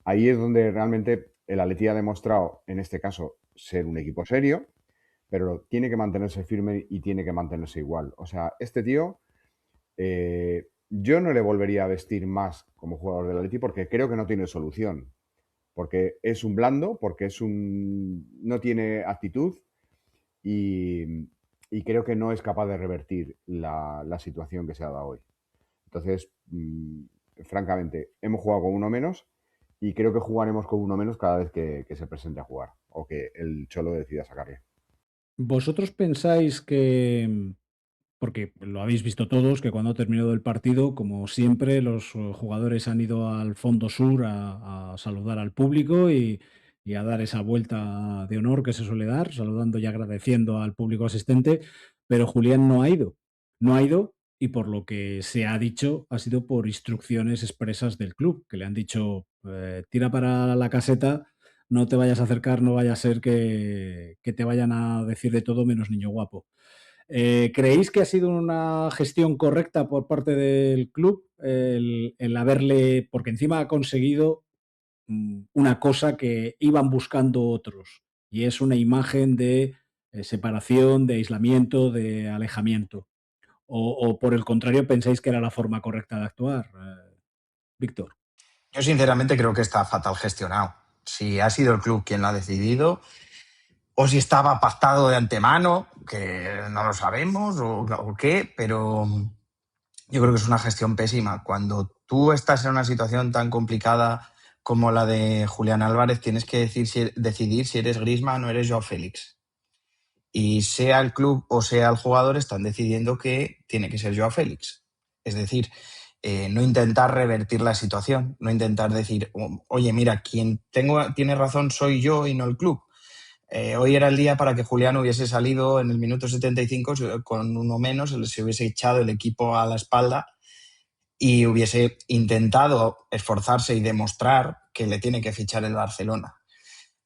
ahí es donde realmente el Atleti ha demostrado, en este caso, ser un equipo serio, pero tiene que mantenerse firme y tiene que mantenerse igual. O sea, este tío, yo no le volvería a vestir más como jugador del Atleti porque creo que no tiene solución. Porque es un blando, porque no tiene actitud y, y creo que no es capaz de revertir la situación que se ha dado hoy. Entonces, francamente, hemos jugado con uno menos y creo que jugaremos con uno menos cada vez que se presente a jugar o que el Cholo decida sacarle. ¿Vosotros pensáis que, porque lo habéis visto todos, que cuando ha terminado el partido, como siempre, los jugadores han ido al Fondo Sur a saludar al público y a dar esa vuelta de honor que se suele dar, saludando y agradeciendo al público asistente, pero Julián no ha ido. No ha ido y por lo que se ha dicho ha sido por instrucciones expresas del club, que le han dicho, tira para la caseta, no te vayas a acercar, no vaya a ser que te vayan a decir de todo menos niño guapo. ¿Creéis que ha sido una gestión correcta por parte del club el haberle, porque encima ha conseguido una cosa que iban buscando otros, y es una imagen de separación, de aislamiento, de alejamiento? O por el contrario, pensáis que era la forma correcta de actuar, Víctor? Yo sinceramente creo que está fatal gestionado. Si ha sido el club quien lo ha decidido o si estaba pactado de antemano, que no lo sabemos o qué, pero yo creo que es una gestión pésima. Cuando tú estás en una situación tan complicada como la de Julián Álvarez, tienes que decidir si eres Griezmann o eres Joao Félix. Y sea el club o sea el jugador, están decidiendo que tiene que ser Joao Félix. Es decir, no intentar revertir la situación, no intentar decir, oye, mira, quien tiene razón soy yo y no el club. Hoy era el día para que Julián hubiese salido en el minuto 75 con uno menos, se hubiese echado el equipo a la espalda y hubiese intentado esforzarse y demostrar que le tiene que fichar el Barcelona.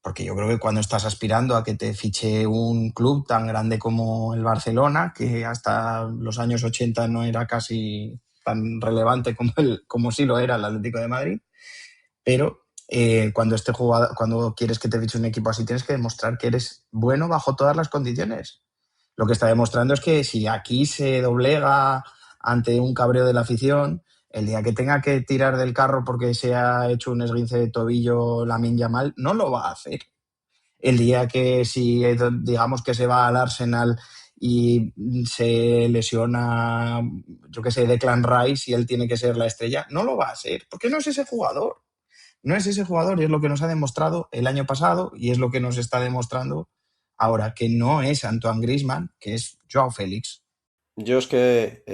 Porque yo creo que cuando estás aspirando a que te fiche un club tan grande como el Barcelona, que hasta los años 80 no era casi tan relevante como sí lo era el Atlético de Madrid, pero cuando quieres que te fiche un equipo así, tienes que demostrar que eres bueno bajo todas las condiciones. Lo que está demostrando es que si aquí se doblega ante un cabreo de la afición, el día que tenga que tirar del carro porque se ha hecho un esguince de tobillo Lamine Yamal, no lo va a hacer. El día que si digamos que se va al Arsenal y se lesiona, yo qué sé, Declan Rice y él tiene que ser la estrella, no lo va a hacer, porque no es ese jugador. No es ese jugador y es lo que nos ha demostrado el año pasado y es lo que nos está demostrando ahora, que no es Antoine Griezmann, que es Joao Félix. Yo es que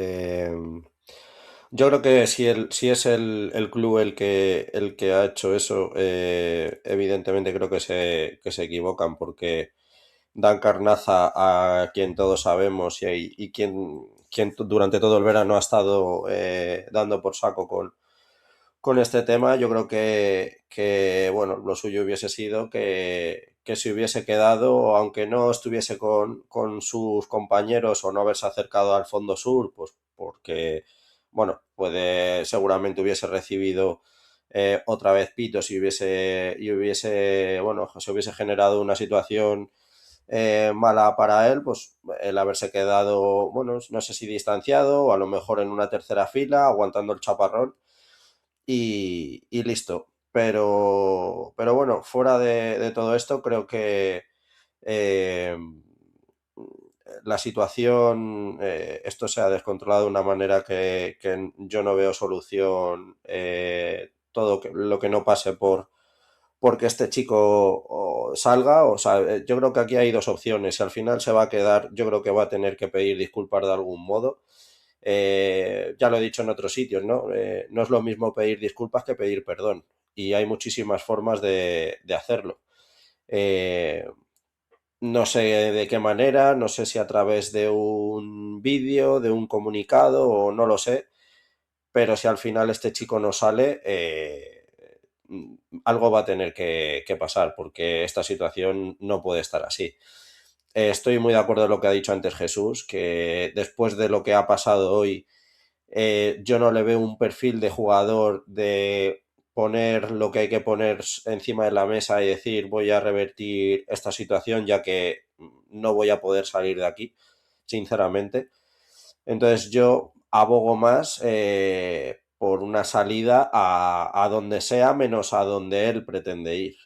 yo creo que si es el club el que ha hecho eso, evidentemente creo que se equivocan porque dan carnaza a quien todos sabemos y quien durante todo el verano ha estado dando por saco con este tema. Yo creo que bueno, lo suyo hubiese sido que se hubiese quedado, aunque no estuviese con sus compañeros o no haberse acercado al Fondo Sur, pues porque bueno, seguramente hubiese recibido otra vez pitos bueno, se hubiese generado una situación mala para él, pues el haberse quedado, bueno, no sé si distanciado o a lo mejor en una tercera fila, aguantando el chaparrón y listo. Pero bueno, fuera de todo esto, creo que eh, la situación, esto se ha descontrolado de una manera que yo no veo solución. Todo lo que no pase porque este chico salga, o sea, yo creo que aquí hay dos opciones. Si al final se va a quedar, yo creo que va a tener que pedir disculpas de algún modo. Ya lo he dicho en otros sitios, ¿no? No es lo mismo pedir disculpas que pedir perdón. Y hay muchísimas formas de hacerlo. Eh, no sé de qué manera, no sé si a través de un vídeo, de un comunicado o no lo sé, pero si al final este chico no sale, algo va a tener que pasar porque esta situación no puede estar así. Estoy muy de acuerdo en lo que ha dicho antes Jesús, que después de lo que ha pasado hoy, yo no le veo un perfil de jugador de poner lo que hay que poner encima de la mesa y decir voy a revertir esta situación ya que no voy a poder salir de aquí, sinceramente. Entonces yo abogo más por una salida a donde sea menos a donde él pretende ir.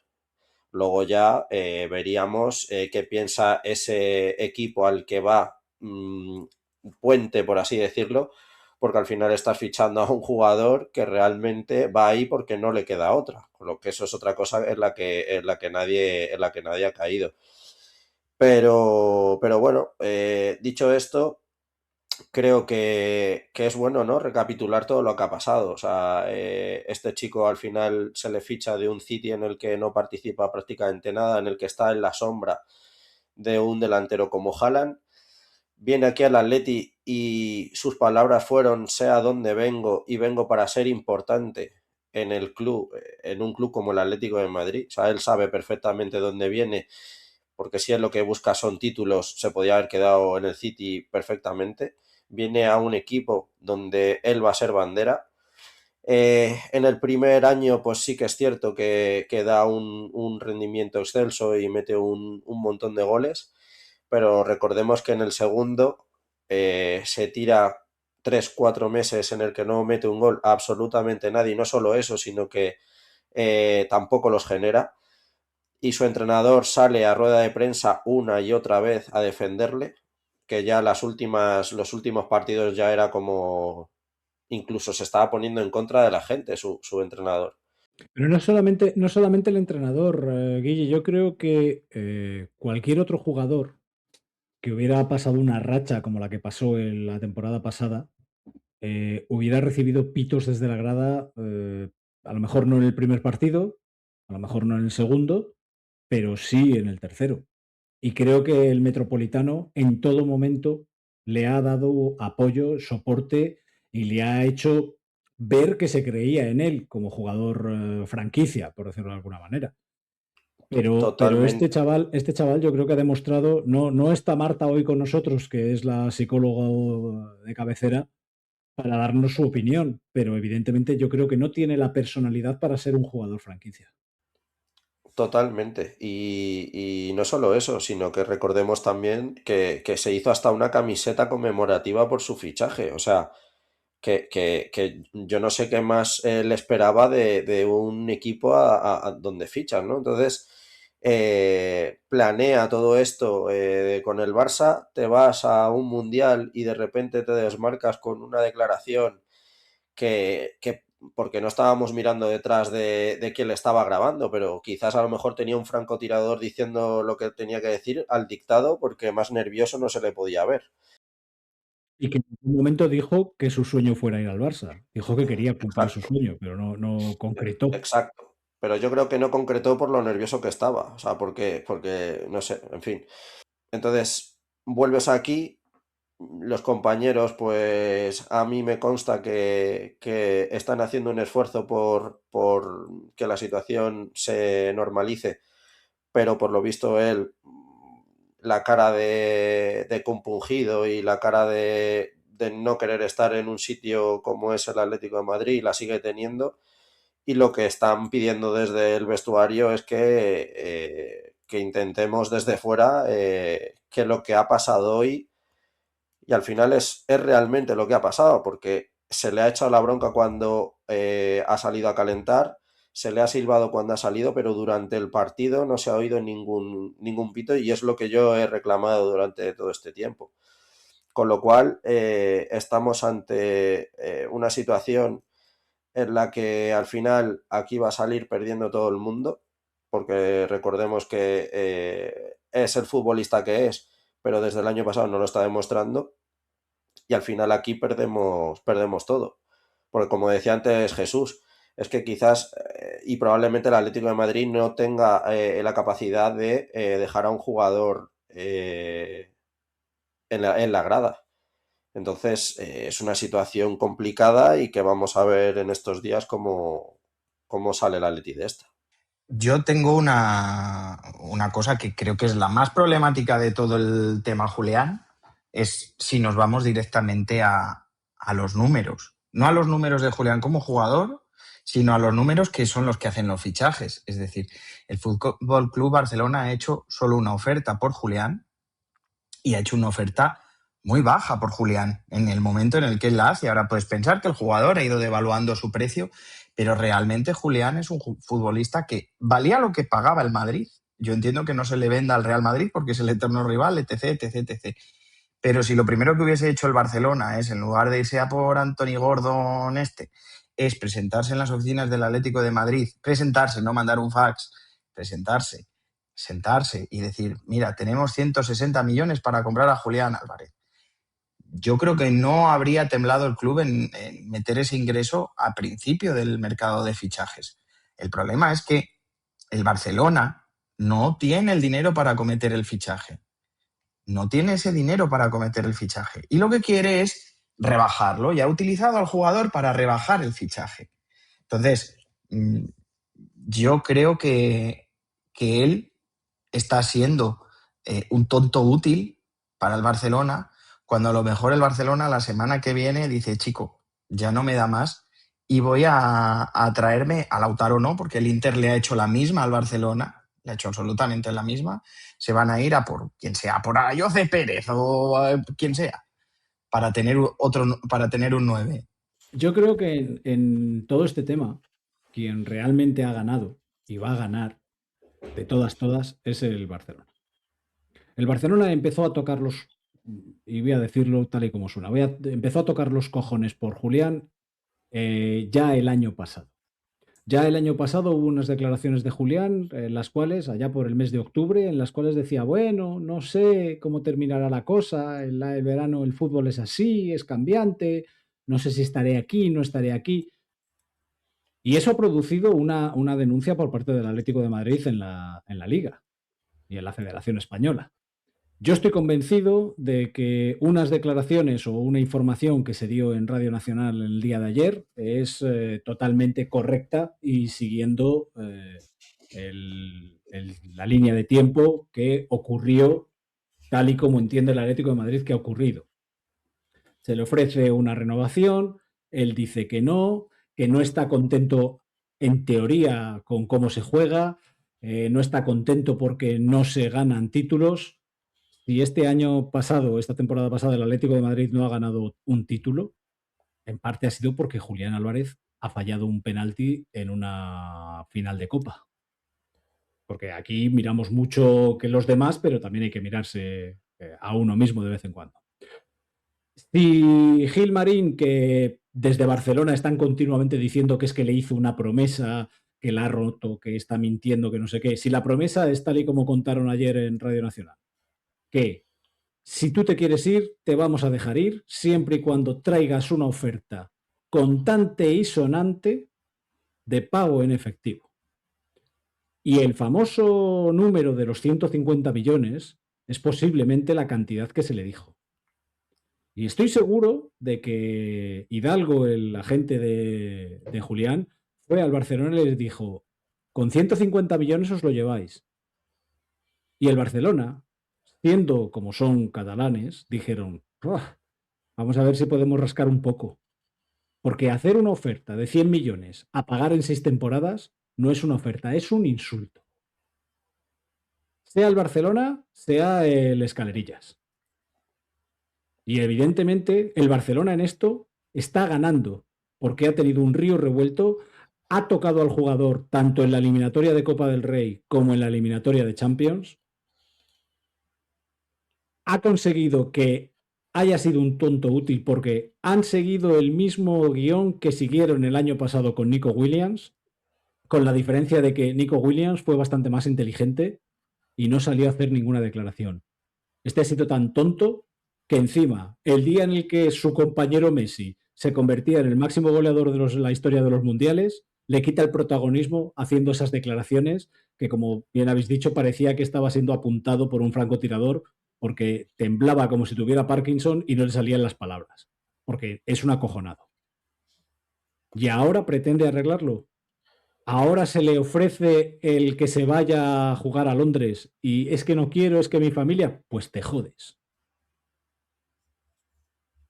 Luego ya veríamos qué piensa ese equipo al que va Puente, por así decirlo, porque al final estás fichando a un jugador que realmente va ahí porque no le queda otra, con lo que eso es otra cosa en la que nadie ha caído. Pero bueno, dicho esto, creo que es bueno, ¿no? Recapitular todo lo que ha pasado. O sea, este chico al final se le ficha de un City en el que no participa prácticamente nada, en el que está en la sombra de un delantero como Haaland. Viene aquí al Atleti y sus palabras fueron: sé a dónde vengo y vengo para ser importante en el club, en un club como el Atlético de Madrid. O sea, él sabe perfectamente dónde viene, porque si es lo que busca son títulos, se podía haber quedado en el City perfectamente. Viene a un equipo donde él va a ser bandera. En el primer año, pues sí que es cierto que da un rendimiento excelso y mete un montón de goles, pero recordemos que en el segundo se tira 3, 4 meses en el que no mete un gol a absolutamente nadie, y no solo eso, sino que tampoco los genera, y su entrenador sale a rueda de prensa una y otra vez a defenderle, que ya los últimos partidos ya era como incluso se estaba poniendo en contra de la gente, su entrenador. Pero no solamente el entrenador, Guille, yo creo que cualquier otro jugador que hubiera pasado una racha como la que pasó en la temporada pasada, hubiera recibido pitos desde la grada, a lo mejor no en el primer partido, a lo mejor no en el segundo, pero sí en el tercero. Y creo que el Metropolitano en todo momento le ha dado apoyo, soporte y le ha hecho ver que se creía en él como jugador franquicia, por decirlo de alguna manera. Pero Totalmente, este chaval yo creo que ha demostrado, no está Marta hoy con nosotros, que es la psicóloga de cabecera, para darnos su opinión, pero evidentemente yo creo que no tiene la personalidad para ser un jugador franquicia. totalmente. Y no solo eso, sino que recordemos también que se hizo hasta una camiseta conmemorativa por su fichaje. O sea, que yo no sé qué más le esperaba de un equipo a donde fichan, ¿no? Entonces, planea todo esto con el Barça, te vas a un mundial y de repente te desmarcas con una declaración que porque no estábamos mirando detrás de quién le estaba grabando, pero quizás a lo mejor tenía un francotirador diciendo lo que tenía que decir al dictado porque más nervioso no se le podía ver. Y que en un momento dijo que su sueño fuera ir al Barça. Dijo que quería cumplir su Exacto. sueño, pero no concretó. Exacto. Pero yo creo que no concretó por lo nervioso que estaba. O sea, porque no sé, en fin. Entonces, vuelves aquí, los compañeros, pues a mí me consta que están haciendo un esfuerzo por que la situación se normalice, pero por lo visto él, la cara de compungido y la cara de de no querer estar en un sitio como es el Atlético de Madrid, y la sigue teniendo, y lo que están pidiendo desde el vestuario es que intentemos desde fuera que lo que ha pasado hoy, y al final es realmente lo que ha pasado, porque se le ha echado la bronca cuando ha salido a calentar, se le ha silbado cuando ha salido, pero durante el partido no se ha oído ningún pito, y es lo que yo he reclamado durante todo este tiempo. Con lo cual, estamos ante una situación en la que al final aquí va a salir perdiendo todo el mundo, porque recordemos que es el futbolista que es, pero desde el año pasado no lo está demostrando, y al final aquí perdemos todo. Porque como decía antes Jesús, es que quizás y probablemente el Atlético de Madrid no tenga la capacidad de dejar a un jugador en la grada. Entonces es una situación complicada, y que vamos a ver en estos días cómo sale el Atleti de esta. Yo tengo una cosa que creo que es la más problemática de todo el tema Julián, es si nos vamos directamente a los números. No a los números de Julián como jugador, sino a los números que son los que hacen los fichajes. Es decir, el Fútbol Club Barcelona ha hecho solo una oferta por Julián, y ha hecho una oferta muy baja por Julián en el momento en el que él la hace. Ahora puedes pensar que el jugador ha ido devaluando su precio, pero realmente Julián es un futbolista que valía lo que pagaba el Madrid. Yo entiendo que no se le venda al Real Madrid porque es el eterno rival, etc, etc, etc. Pero si lo primero que hubiese hecho el Barcelona es, en lugar de irse a por Anthony Gordon es presentarse en las oficinas del Atlético de Madrid, presentarse, no mandar un fax, presentarse, sentarse y decir, mira, tenemos 160 millones para comprar a Julián Álvarez. Yo creo que no habría temblado el club en meter ese ingreso a principio del mercado de fichajes. El problema es que el Barcelona no tiene el dinero para acometer el fichaje. No tiene ese dinero para acometer el fichaje. Y lo que quiere es rebajarlo. Y ha utilizado al jugador para rebajar el fichaje. Entonces, yo creo que él está siendo un tonto útil para el Barcelona, cuando a lo mejor el Barcelona la semana que viene dice, chico, ya no me da más y voy a traerme a Lautaro, no, porque el Inter le ha hecho la misma al Barcelona, le ha hecho absolutamente la misma, se van a ir a por quien sea, por Ayoce Pérez o quien sea, para tener un 9. Yo creo que en todo este tema, quien realmente ha ganado y va a ganar de todas, es el Barcelona. El Barcelona empezó a tocar y voy a decirlo tal y como suena, empezó a tocar los cojones por Julián ya el año pasado. Ya el año pasado hubo unas declaraciones de Julián, en las cuales, allá por el mes de octubre, en las cuales decía, bueno, no sé cómo terminará la cosa, el verano el fútbol es así, es cambiante, no sé si estaré aquí, no estaré aquí. Y eso ha producido una denuncia por parte del Atlético de Madrid en la Liga y en la Federación Española. Yo estoy convencido de que unas declaraciones o una información que se dio en Radio Nacional el día de ayer es totalmente correcta y siguiendo la línea de tiempo que ocurrió tal y como entiende el Atlético de Madrid que ha ocurrido. Se le ofrece una renovación, él dice que no está contento en teoría con cómo se juega, no está contento porque no se ganan títulos. Si este año pasado, esta temporada pasada, el Atlético de Madrid no ha ganado un título, en parte ha sido porque Julián Álvarez ha fallado un penalti en una final de Copa. Porque aquí miramos mucho que los demás, pero también hay que mirarse a uno mismo de vez en cuando. Si Gil Marín, que desde Barcelona están continuamente diciendo que es que le hizo una promesa, que la ha roto, que está mintiendo, que no sé qué, si la promesa es tal y como contaron ayer en Radio Nacional, que si tú te quieres ir, te vamos a dejar ir, siempre y cuando traigas una oferta contante y sonante de pago en efectivo. Y el famoso número de los 150 millones es posiblemente la cantidad que se le dijo. Y estoy seguro de que Hidalgo, el agente de Julián, fue al Barcelona y les dijo, con 150 millones os lo lleváis. Y el Barcelona, siendo como son catalanes, dijeron, Vamos a ver si podemos rascar un poco. Porque hacer una oferta de 100 millones a pagar en 6 temporadas no es una oferta, es un insulto. Sea el Barcelona, sea el Escalerillas. Y evidentemente el Barcelona en esto está ganando, porque ha tenido un río revuelto, ha tocado al jugador tanto en la eliminatoria de Copa del Rey como en la eliminatoria de Champions, ha conseguido que haya sido un tonto útil porque han seguido el mismo guión que siguieron el año pasado con Nico Williams, con la diferencia de que Nico Williams fue bastante más inteligente y no salió a hacer ninguna declaración. Este ha sido tan tonto que encima, el día en el que su compañero Messi se convertía en el máximo goleador de la historia de los mundiales, le quita el protagonismo haciendo esas declaraciones que, como bien habéis dicho, parecía que estaba siendo apuntado por un francotirador porque temblaba como si tuviera Parkinson y no le salían las palabras, porque es un acojonado. Y ahora pretende arreglarlo. Ahora se le ofrece el que se vaya a jugar a Londres y es que no quiero, es que mi familia, pues te jodes.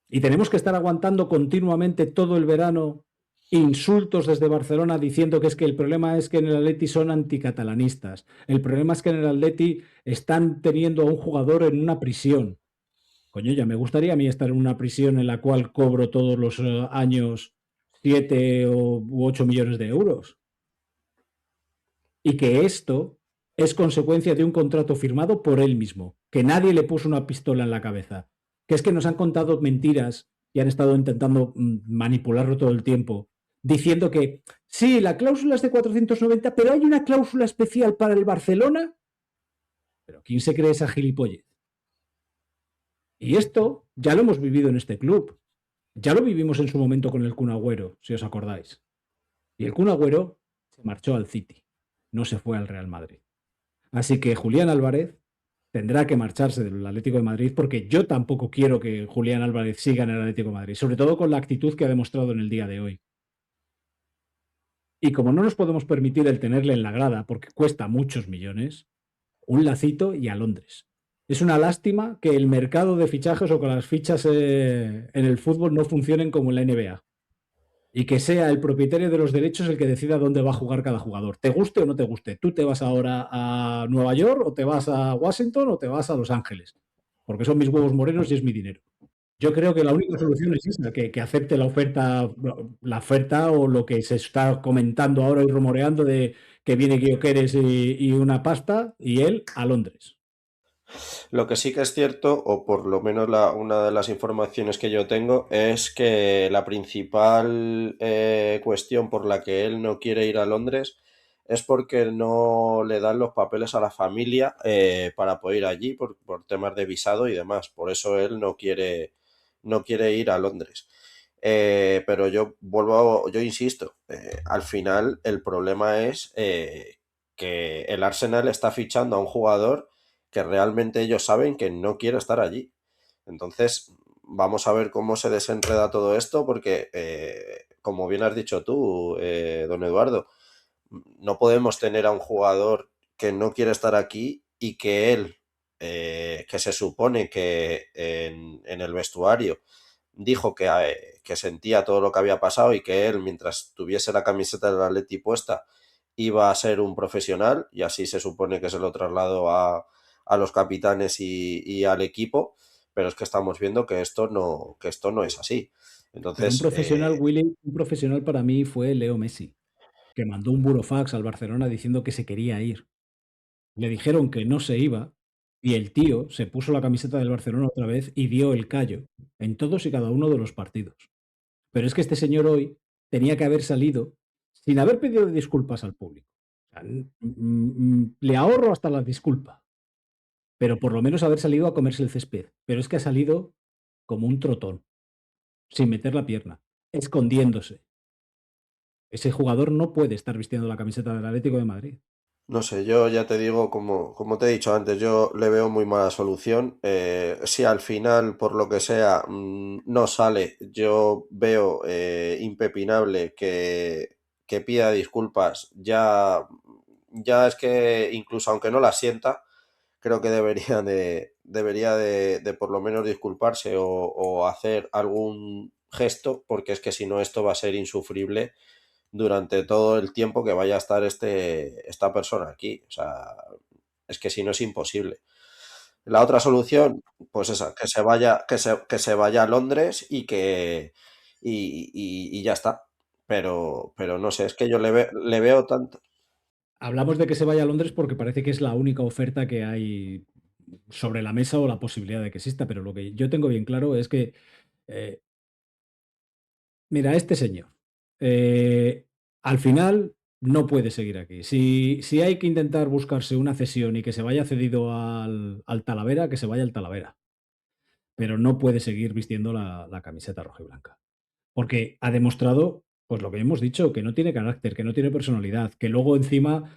Y tenemos que estar aguantando continuamente todo el verano insultos desde Barcelona diciendo que es que el problema es que en el Atleti son anticatalanistas. El problema es que en el Atleti están teniendo a un jugador en una prisión. Coño, ya me gustaría a mí estar en una prisión en la cual cobro todos los años 7 u 8 millones de euros. Y que esto es consecuencia de un contrato firmado por él mismo, que nadie le puso una pistola en la cabeza, que es que nos han contado mentiras y han estado intentando manipularlo todo el tiempo, diciendo que sí, la cláusula es de 490, pero hay una cláusula especial para el Barcelona. Pero ¿quién se cree esa gilipollez? Y esto ya lo hemos vivido en este club. Ya lo vivimos en su momento con el Kun Agüero, si os acordáis. Y el Kun Agüero se marchó al City, no se fue al Real Madrid. Así que Julián Álvarez tendrá que marcharse del Atlético de Madrid porque yo tampoco quiero que Julián Álvarez siga en el Atlético de Madrid, sobre todo con la actitud que ha demostrado en el día de hoy. Y como no nos podemos permitir el tenerle en la grada porque cuesta muchos millones, un lacito y a Londres. Es una lástima que el mercado de fichajes o que las fichas en el fútbol no funcionen como en la NBA. Y que sea el propietario de los derechos el que decida dónde va a jugar cada jugador. Te guste o no te guste. Tú te vas ahora a Nueva York o te vas a Washington o te vas a Los Ángeles. Porque son mis huevos morenos y es mi dinero. Yo creo que la única solución es esa, que acepte la oferta o lo que se está comentando ahora y rumoreando de que viene Gyökeres y una pasta y él a Londres. Lo que sí que es cierto, o por lo menos una de las informaciones que yo tengo, es que la principal cuestión por la que él no quiere ir a Londres es porque no le dan los papeles a la familia para poder ir allí por temas de visado y demás. Por eso él no quiere ir a Londres. Pero yo insisto, al final el problema es que el Arsenal está fichando a un jugador que realmente ellos saben que no quiere estar allí. Entonces, vamos a ver cómo se desenreda todo esto, porque, como bien has dicho tú, don Eduardo, no podemos tener a un jugador que no quiere estar aquí y que él, que se supone que en el vestuario dijo que sentía todo lo que había pasado y que él, mientras tuviese la camiseta del Atleti puesta, iba a ser un profesional, y así se supone que se lo trasladó a los capitanes y al equipo, pero es que estamos viendo que esto no es así. Pero un Entonces, profesional, Willy, un profesional para mí fue Leo Messi, que mandó un burofax al Barcelona diciendo que se quería ir. Le dijeron que no se iba y el tío se puso la camiseta del Barcelona otra vez y dio el callo en todos y cada uno de los partidos. Pero es que este señor hoy tenía que haber salido sin haber pedido disculpas al público. O sea, le ahorro hasta la disculpa, pero por lo menos haber salido a comerse el césped. Pero es que ha salido como un trotón, sin meter la pierna, escondiéndose. Ese jugador no puede estar vistiendo la camiseta del Atlético de Madrid. no sé, yo ya te digo, como te he dicho antes, yo le veo muy mala solución. Si al final, por lo que sea, no sale, yo veo impepinable que pida disculpas. Ya es que incluso aunque no las sienta, creo que debería debería de por lo menos disculparse o hacer algún gesto, porque es que si no esto va a ser insufrible durante todo el tiempo que vaya a estar esta persona aquí. O sea, es que si no es imposible. La otra solución, pues esa, que se vaya a Londres y ya está. Pero no sé, es que yo le veo tanto. Hablamos de que se vaya a Londres porque parece que es la única oferta que hay sobre la mesa o la posibilidad de que exista, pero lo que yo tengo bien claro es que, eh, mira, este señor, eh, al final no puede seguir aquí. Si hay que intentar buscarse una cesión y que se vaya cedido al Talavera, que se vaya al Talavera, pero no puede seguir vistiendo la camiseta rojiblanca. Porque ha demostrado, pues lo que hemos dicho, que no tiene carácter, que no tiene personalidad, que luego encima,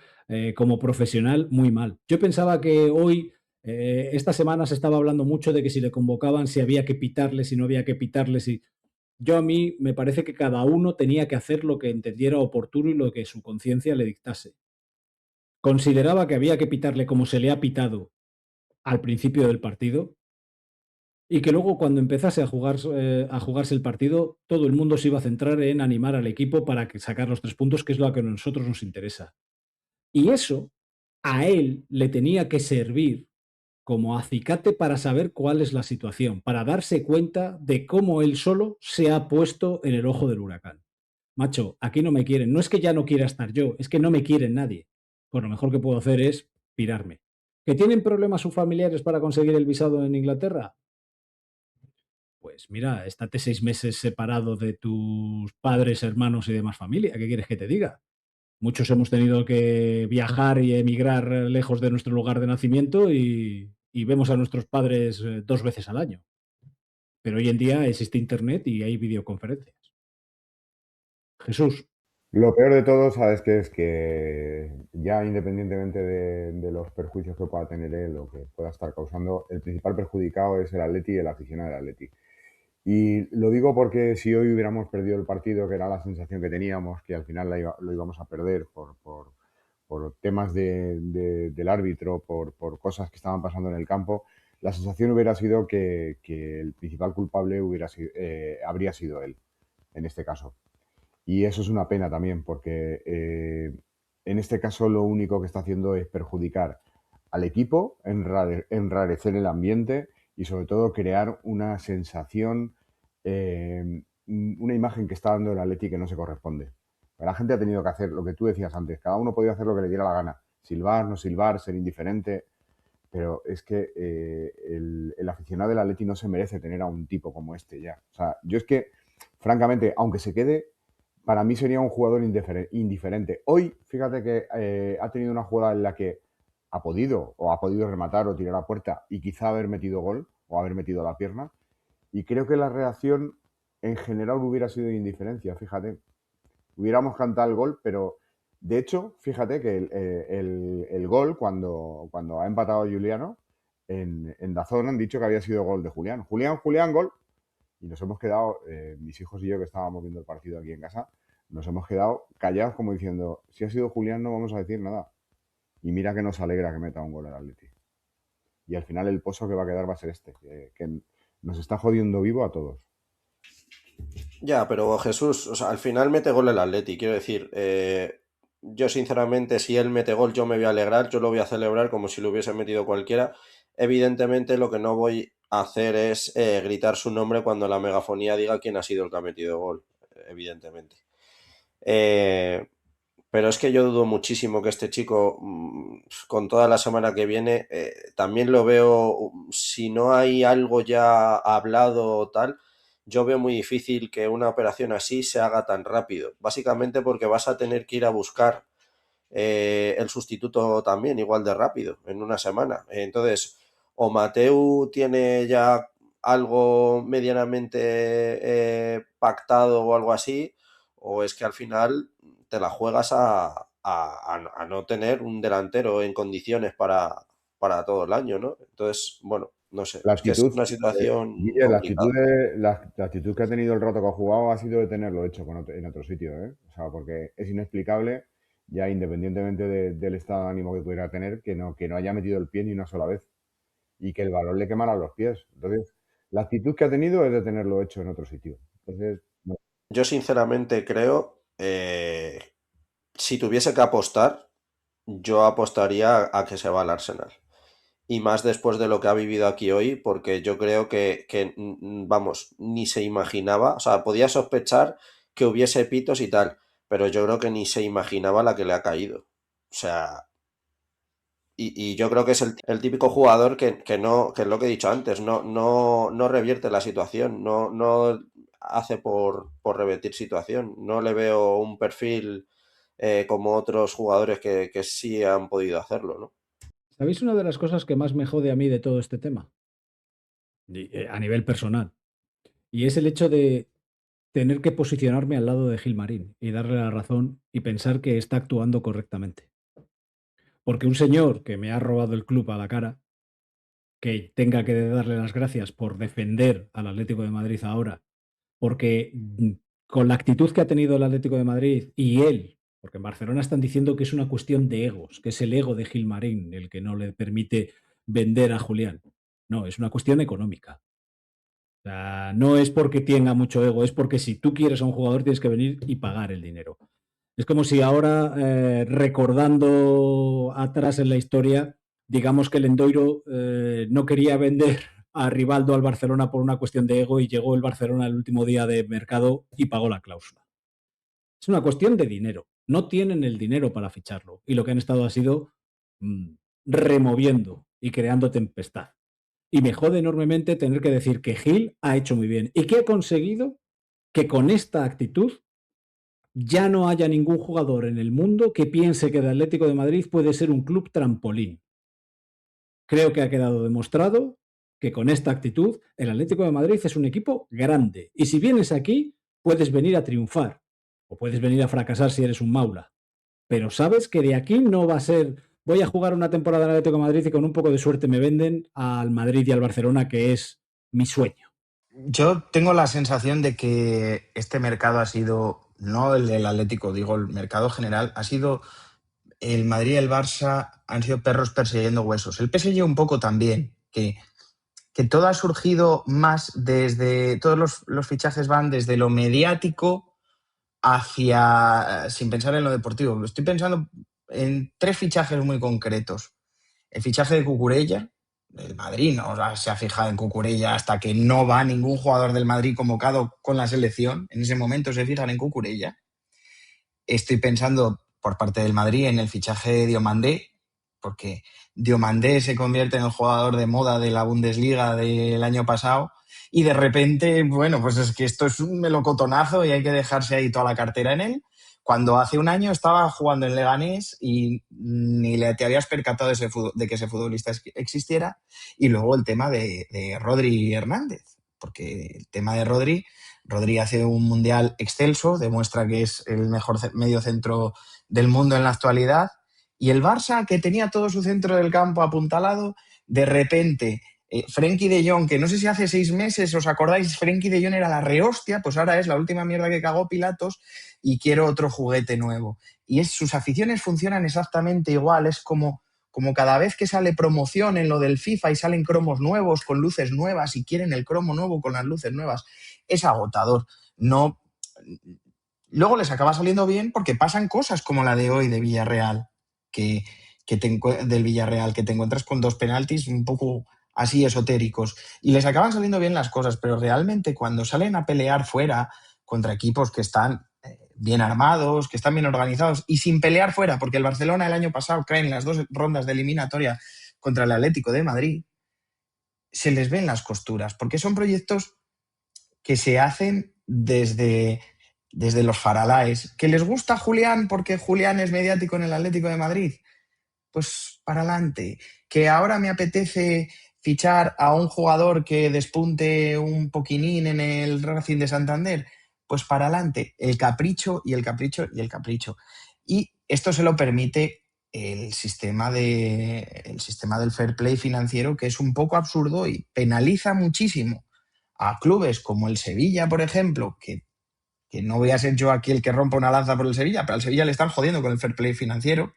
como profesional, muy mal. Yo pensaba que hoy, esta semana se estaba hablando mucho de que si le convocaban, si había que pitarle, si no había que pitarle, si... Yo a mí me parece que cada uno tenía que hacer lo que entendiera oportuno y lo que su conciencia le dictase. Consideraba que había que pitarle como se le ha pitado al principio del partido, y que luego cuando empezase a jugarse el partido, todo el mundo se iba a centrar en animar al equipo para sacar los 3 puntos, que es lo que a nosotros nos interesa. Y eso a él le tenía que servir como acicate para saber cuál es la situación, para darse cuenta de cómo él solo se ha puesto en el ojo del huracán. Macho, aquí no me quieren. No es que ya no quiera estar yo, es que no me quieren nadie. Pues lo mejor que puedo hacer es pirarme. ¿Que tienen problemas sus familiares para conseguir el visado en Inglaterra? Pues mira, estate 6 meses separado de tus padres, hermanos y demás familia. ¿Qué quieres que te diga? Muchos hemos tenido que viajar y emigrar lejos de nuestro lugar de nacimiento y vemos a nuestros padres 2 veces al año. Pero hoy en día existe internet y hay videoconferencias. Jesús, Lo peor de todo, ¿sabes qué? Es que ya independientemente de los perjuicios que pueda tener él o que pueda estar causando, el principal perjudicado es el Atleti y el aficionado del Atleti. Y lo digo porque si hoy hubiéramos perdido el partido, que era la sensación que teníamos, que al final lo íbamos a perder por temas del árbitro, por cosas que estaban pasando en el campo, la sensación hubiera sido que el principal culpable habría sido él, en este caso. Y eso es una pena también, porque en este caso lo único que está haciendo es perjudicar al equipo, enrarecer el ambiente y sobre todo crear una sensación, una imagen que está dando el Atleti que no se corresponde. La gente ha tenido que hacer lo que tú decías antes, cada uno podía hacer lo que le diera la gana, silbar, no silbar, ser indiferente, pero es que el aficionado del Atleti no se merece tener a un tipo como este ya. O sea, yo es que, francamente, aunque se quede, para mí sería un jugador indiferente. Hoy, fíjate que ha tenido una jugada en la que ha podido rematar o tirar a puerta y quizá haber metido gol o haber metido la pierna. Y creo que la reacción en general hubiera sido de indiferencia, fíjate. Hubiéramos cantado el gol, pero de hecho, fíjate que el gol, cuando ha empatado Juliano, en Dazón han dicho que había sido gol de Julián. Julián, gol. Y nos hemos quedado, mis hijos y yo que estábamos viendo el partido aquí en casa, nos hemos quedado callados como diciendo, si ha sido Julián no vamos a decir nada. Y mira que nos alegra que meta un gol el Atleti. Y al final el pozo que va a quedar va a ser este, que nos está jodiendo vivo a todos. Ya, pero Jesús, o sea, al final mete gol el Atleti, quiero decir, yo sinceramente si él mete gol yo me voy a alegrar, yo lo voy a celebrar como si lo hubiese metido cualquiera. Evidentemente lo que no voy a hacer es gritar su nombre cuando la megafonía diga quién ha sido el que ha metido gol, evidentemente. Eh, pero es que yo dudo muchísimo que este chico, con toda la semana que viene, también lo veo, si no hay algo ya hablado o tal, yo veo muy difícil que una operación así se haga tan rápido. Básicamente porque vas a tener que ir a buscar el sustituto también igual de rápido, en una semana. Entonces, o Mateu tiene ya algo medianamente pactado o algo así, o es que al final te la juegas a no tener un delantero en condiciones para todo el año, ¿no? Entonces, bueno, no sé, La es que es actitud, una situación Guille, complicada. la actitud que ha tenido el rato que ha jugado ha sido de tenerlo hecho en otro sitio, ¿eh? O sea, porque es inexplicable, ya independientemente del estado de ánimo que pudiera tener, que no haya metido el pie ni una sola vez. y que el balón le quemara los pies. Entonces, la actitud que ha tenido es de tenerlo hecho en otro sitio. Entonces, no. Yo sinceramente creo, si tuviese que apostar, yo apostaría a que se va al Arsenal. Y más después de lo que ha vivido aquí hoy, porque yo creo vamos, ni se imaginaba, o sea, podía sospechar que hubiese pitos y tal, pero yo creo que ni se imaginaba la que le ha caído. O sea, y yo creo que es el típico jugador que no, que es lo que he dicho antes, no revierte la situación, no hace por revertir situación. No le veo un perfil como otros jugadores que sí han podido hacerlo, ¿no? ¿Sabéis una de las cosas que más me jode a mí de todo este tema? A nivel personal. Y es el hecho de tener que posicionarme al lado de Gilmarín y darle la razón y pensar que está actuando correctamente. Porque un señor que me ha robado el club a la cara, que tenga que darle las gracias por defender al Atlético de Madrid ahora, porque con la actitud que ha tenido el Atlético de Madrid y él, porque en Barcelona están diciendo que es una cuestión de egos, que es el ego de Gilmarín el que no le permite vender a Julián. No, es una cuestión económica. O sea, no es porque tenga mucho ego, es porque si tú quieres a un jugador tienes que venir y pagar el dinero. Es como si ahora, recordando atrás en la historia, digamos que el Endoiro no quería vender a Rivaldo al Barcelona por una cuestión de ego y llegó el Barcelona el último día de mercado y pagó la cláusula. Es una cuestión de dinero. No tienen el dinero para ficharlo y lo que han estado ha sido mm, removiendo y creando tempestad. Y me jode enormemente tener que decir que Gil ha hecho muy bien y que ha conseguido que con esta actitud ya no haya ningún jugador en el mundo que piense que el Atlético de Madrid puede ser un club trampolín. Creo que ha quedado demostrado que con esta actitud el Atlético de Madrid es un equipo grande y si vienes aquí puedes venir a triunfar o puedes venir a fracasar si eres un maula. Pero sabes que de aquí no va a ser voy a jugar una temporada en el Atlético de Madrid y con un poco de suerte me venden al Madrid y al Barcelona, que es mi sueño. Yo tengo la sensación de que este mercado ha sido, no el del Atlético, digo el mercado general, ha sido el Madrid y el Barça han sido perros persiguiendo huesos. El PSG un poco también, que todo ha surgido más desde, todos los fichajes van desde lo mediático hacia, sin pensar en lo deportivo. Estoy pensando en 3 fichajes muy concretos. El fichaje de Cucurella, el Madrid no se ha fijado en Cucurella hasta que no va ningún jugador del Madrid convocado con la selección. En ese momento se fijan en Cucurella. Estoy pensando por parte del Madrid en el fichaje de Diomandé, porque Diomandé se convierte en el jugador de moda de la Bundesliga del año pasado y de repente, bueno, pues es que esto es un melocotonazo y hay que dejarse ahí toda la cartera en él. Cuando hace un año estaba jugando en Leganés y ni te habías percatado de que ese futbolista existiera. Y luego el tema de Rodri Hernández, porque el tema de Rodri hace un mundial excelso, demuestra que es el mejor mediocentro del mundo en la actualidad. Y el Barça, que tenía todo su centro del campo apuntalado, de repente, Frenkie de Jong, que no sé si hace 6 meses, ¿os acordáis? Frenkie de Jong era la rehostia, pues ahora es la última mierda que cagó Pilatos y quiero otro juguete nuevo. Y sus aficiones funcionan exactamente igual, es como cada vez que sale promoción en lo del FIFA y salen cromos nuevos con luces nuevas y quieren el cromo nuevo con las luces nuevas, es agotador. No. Luego les acaba saliendo bien porque pasan cosas como la de hoy de Villarreal, del Villarreal, que te encuentras con 2 penaltis un poco así esotéricos y les acaban saliendo bien las cosas, pero realmente cuando salen a pelear fuera contra equipos que están bien armados, que están bien organizados y sin pelear fuera, porque el Barcelona el año pasado cae en las 2 rondas de eliminatoria contra el Atlético de Madrid, se les ven las costuras, porque son proyectos que se hacen desde los faralaes. ¿Que les gusta Julián porque Julián es mediático en el Atlético de Madrid? Pues para adelante. ¿Que ahora me apetece fichar a un jugador que despunte un poquinín en el Racing de Santander? Pues para adelante. El capricho y el capricho y el capricho. Y esto se lo permite el sistema del fair play financiero, que es un poco absurdo y penaliza muchísimo a clubes como el Sevilla, por ejemplo, que no voy a ser yo aquí el que rompa una lanza por el Sevilla, pero al Sevilla le están jodiendo con el fair play financiero.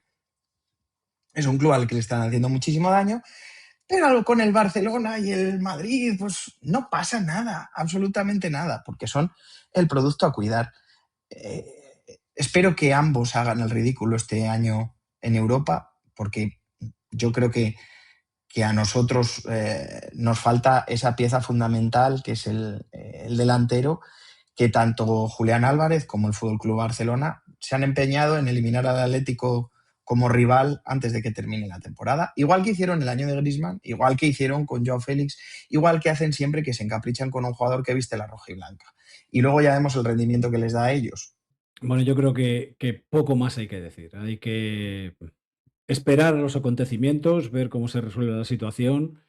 Es un club al que le están haciendo muchísimo daño, Pero con el Barcelona y el Madrid, pues no pasa nada, absolutamente nada, porque son el producto a cuidar. Eh, Espero que ambos hagan el ridículo este año en Europa, porque yo creo que a nosotros nos falta esa pieza fundamental que es el delantero, que tanto Julián Álvarez como el Fútbol Club Barcelona se han empeñado en eliminar al Atlético como rival antes de que termine la temporada. Igual que hicieron el año de Griezmann, igual que hicieron con Joao Félix, igual que hacen siempre que se encaprichan con un jugador que viste la roja y blanca. Y luego ya vemos el rendimiento que les da a ellos. Bueno, yo creo que poco más hay que decir. Hay que esperar a los acontecimientos, ver cómo se resuelve la situación,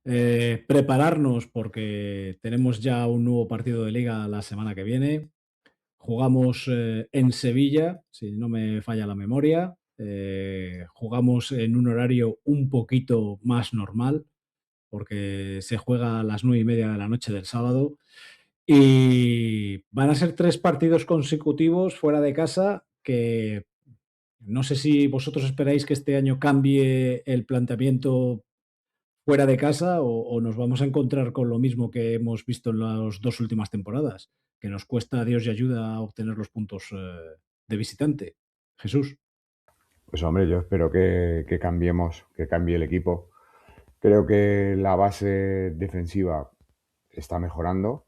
prepararnos porque tenemos ya un nuevo partido de liga la semana que viene. Jugamos en Sevilla, si no me falla la memoria. Jugamos en un horario un poquito más normal, porque se juega a las 9:30 de la noche del sábado. Y van a ser 3 partidos consecutivos fuera de casa que no sé si vosotros esperáis que este año cambie el planteamiento fuera de casa o nos vamos a encontrar con lo mismo que hemos visto en las 2 últimas temporadas, que nos cuesta Dios y ayuda obtener los puntos de visitante. Jesús. Pues hombre, yo espero que cambiemos, que cambie el equipo. Creo que la base defensiva está mejorando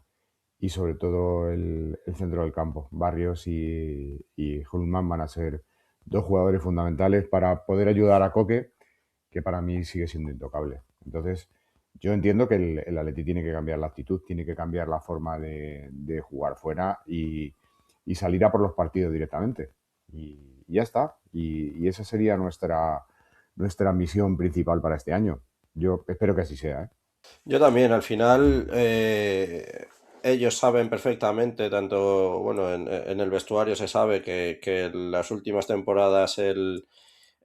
y sobre todo el centro del campo. Barrios y Hulman van a ser dos jugadores fundamentales para poder ayudar a Coque, que para mí sigue siendo intocable. Entonces, yo entiendo que el Atleti tiene que cambiar la actitud, tiene que cambiar la forma de jugar fuera y salir a por los partidos directamente. Y ya está. Y esa sería nuestra misión principal para este año. Yo espero que así sea, ¿eh? Yo también, al final, ellos saben perfectamente, tanto, bueno, en el vestuario se sabe que en las últimas temporadas el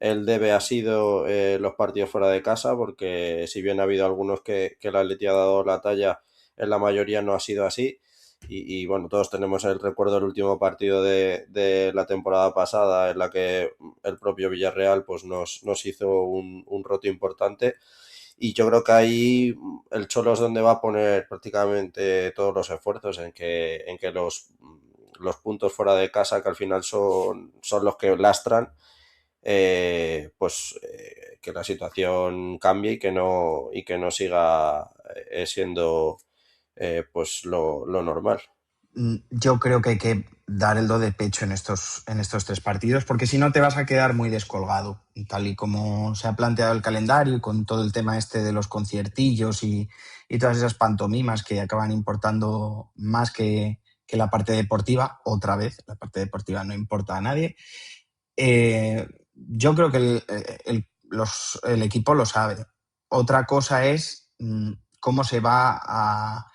debe ha sido los partidos fuera de casa, porque si bien ha habido algunos que el Atleti ha dado la talla, en la mayoría no ha sido así. Y bueno, todos tenemos el recuerdo del último partido de la temporada pasada, en la que el propio Villarreal pues nos hizo un roto importante. Y yo creo que ahí el Cholo es donde va a poner prácticamente todos los esfuerzos en que los puntos fuera de casa, que al final son los que lastran, que la situación cambie y que no siga siendo pues lo normal. Yo creo que hay que dar el do de pecho en estos 3 partidos, porque si no te vas a quedar muy descolgado, tal y como se ha planteado el calendario, y con todo el tema este de los conciertillos y todas esas pantomimas que acaban importando más que la parte deportiva. Otra vez, la parte deportiva no importa a nadie. Yo creo que el equipo lo sabe. Otra cosa es cómo se va a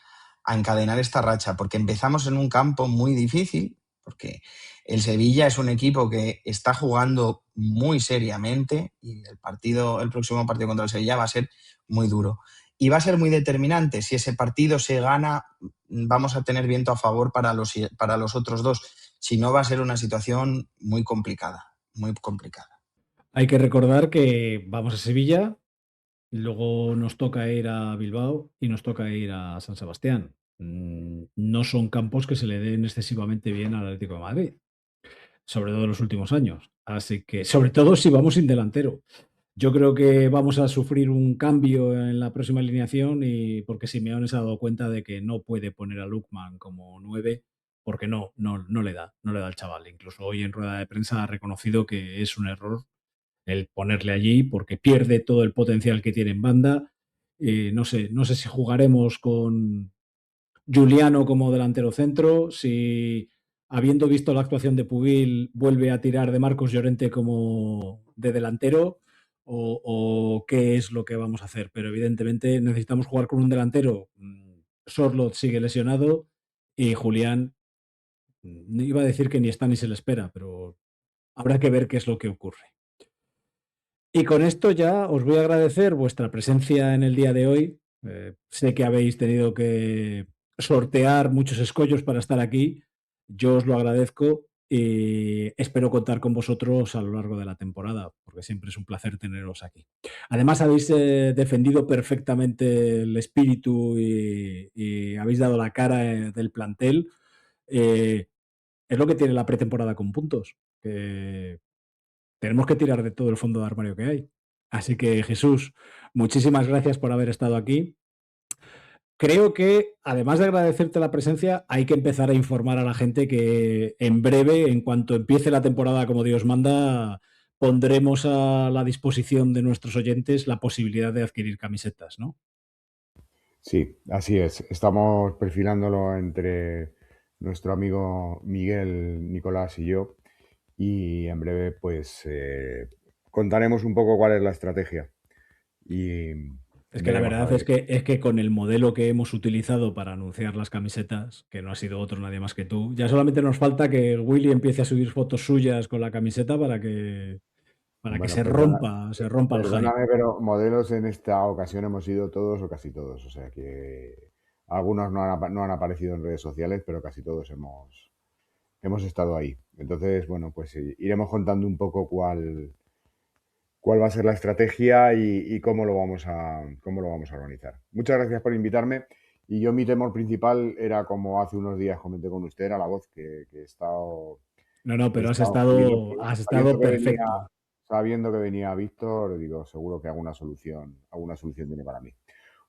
encadenar esta racha, porque empezamos en un campo muy difícil, porque el Sevilla es un equipo que está jugando muy seriamente y el próximo partido contra el Sevilla va a ser muy duro. Y va a ser muy determinante. Si ese partido se gana, vamos a tener viento a favor para los otros dos. Si no, va a ser una situación muy complicada, muy complicada. Hay que recordar que vamos a Sevilla, luego nos toca ir a Bilbao y nos toca ir a San Sebastián. No son campos que se le den excesivamente bien al Atlético de Madrid, sobre todo en los últimos años. Así que, sobre todo si vamos sin delantero. Yo creo que vamos a sufrir un cambio en la próxima alineación y porque Simeone se ha dado cuenta de que no puede poner a Lookman como 9 porque no le da al chaval. Incluso hoy en rueda de prensa ha reconocido que es un error el ponerle allí porque pierde todo el potencial que tiene en banda. No sé si jugaremos con Juliano como delantero centro, si habiendo visto la actuación de Pubil vuelve a tirar de Marcos Llorente como de delantero o qué es lo que vamos a hacer. Pero evidentemente necesitamos jugar con un delantero. Sorloth sigue lesionado y Julián, iba a decir que ni está ni se le espera, pero habrá que ver qué es lo que ocurre. Y con esto ya os voy a agradecer vuestra presencia en el día de hoy. Sé que habéis tenido que sortear muchos escollos para estar aquí. Yo os lo agradezco y espero contar con vosotros a lo largo de la temporada, porque siempre es un placer teneros aquí. Además, habéis defendido perfectamente el espíritu y habéis dado la cara del plantel. Es lo que tiene la pretemporada con puntos, que tenemos que tirar de todo el fondo de armario que hay. Así que, Jesús, muchísimas gracias por haber estado aquí. Creo que, además de agradecerte la presencia, hay que empezar a informar a la gente que en breve, en cuanto empiece la temporada como Dios manda, pondremos a la disposición de nuestros oyentes la posibilidad de adquirir camisetas, ¿no? Sí, así es. Estamos perfilándolo entre nuestro amigo Miguel, Nicolás y yo. Y en breve, pues, contaremos un poco cuál es la estrategia. Y Es que la veremos a verdad ver. es que con el modelo que hemos utilizado para anunciar las camisetas, que no ha sido otro nadie más que tú, ya solamente nos falta que Willy empiece a subir fotos suyas con la camiseta para que Bueno, se rompa el hype. perdóname, pero modelos en esta ocasión hemos sido todos o casi todos. O sea que algunos no han aparecido en redes sociales, pero casi todos hemos estado ahí. Entonces, bueno, pues iremos contando un poco cuál va a ser la estrategia y cómo lo vamos a organizar. Muchas gracias por invitarme. Y yo mi temor principal era, como hace unos días comenté con usted, era la voz, que he estado... No, pero has sabiendo estado que venía, perfecto. sabiendo que venía Víctor, digo, seguro que alguna solución tiene para mí.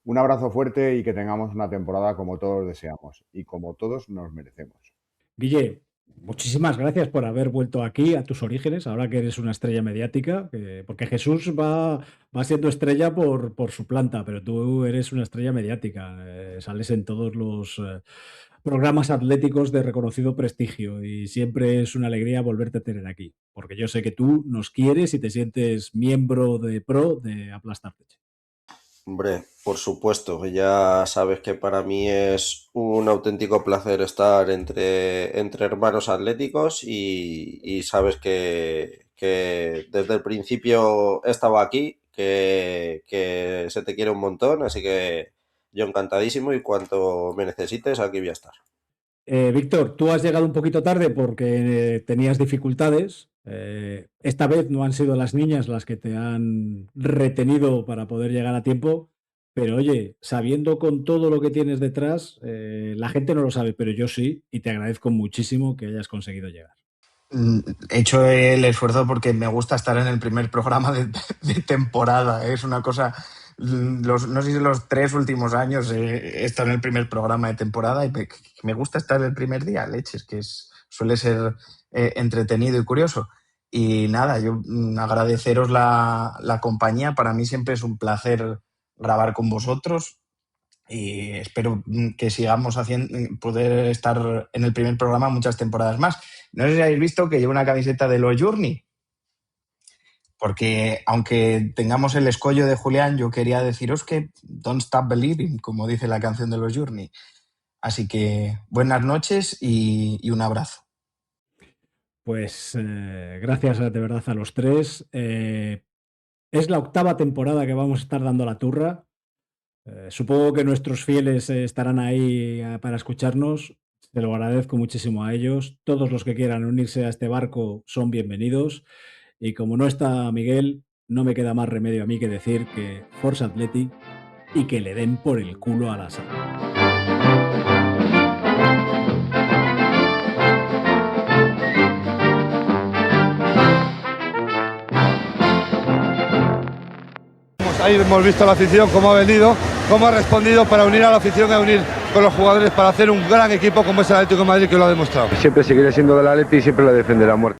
Un abrazo fuerte y que tengamos una temporada como todos deseamos y como todos nos merecemos. Guille, muchísimas gracias por haber vuelto aquí a tus orígenes, ahora que eres una estrella mediática, porque Jesús va siendo estrella por su planta, pero tú eres una estrella mediática, sales en todos los programas atléticos de reconocido prestigio y siempre es una alegría volverte a tener aquí, porque yo sé que tú nos quieres y te sientes miembro de pro de Aplastar Teche. Hombre, por supuesto, ya sabes que para mí es un auténtico placer estar entre hermanos atléticos y sabes que desde el principio he estado aquí, que se te quiere un montón, así que yo encantadísimo y cuanto me necesites, aquí voy a estar. Víctor, tú has llegado un poquito tarde porque tenías dificultades. Esta vez no han sido las niñas las que te han retenido para poder llegar a tiempo, pero oye, sabiendo con todo lo que tienes detrás, la gente no lo sabe, pero yo sí, y te agradezco muchísimo que hayas conseguido llegar. He hecho el esfuerzo porque me gusta estar en el primer programa de temporada. Es una cosa, no sé si los 3 últimos años he estado en el primer programa de temporada y me gusta estar el primer día, leches, que suele ser entretenido y curioso. Y nada, yo agradeceros la compañía. Para mí siempre es un placer grabar con vosotros y espero que sigamos poder estar en el primer programa muchas temporadas más. No sé si habéis visto que llevo una camiseta de los Journey, porque aunque tengamos el escollo de Julián, yo quería deciros que don't stop believing, como dice la canción de los Journey. Así que buenas noches y un abrazo. Pues gracias de verdad a los tres. Es la 8ª temporada que vamos a estar dando la turra. Supongo que nuestros fieles estarán ahí para escucharnos. Se lo agradezco muchísimo a ellos. Todos los que quieran unirse a este barco son bienvenidos. Y como no está Miguel, no me queda más remedio a mí que decir que Forza Athletic y que le den por el culo a la sala. Ahí hemos visto a la afición cómo ha venido, cómo ha respondido para unir a la afición y unir con los jugadores para hacer un gran equipo como es el Atlético de Madrid, que lo ha demostrado. Siempre seguiré siendo del Atleti y siempre lo defenderé a muerte.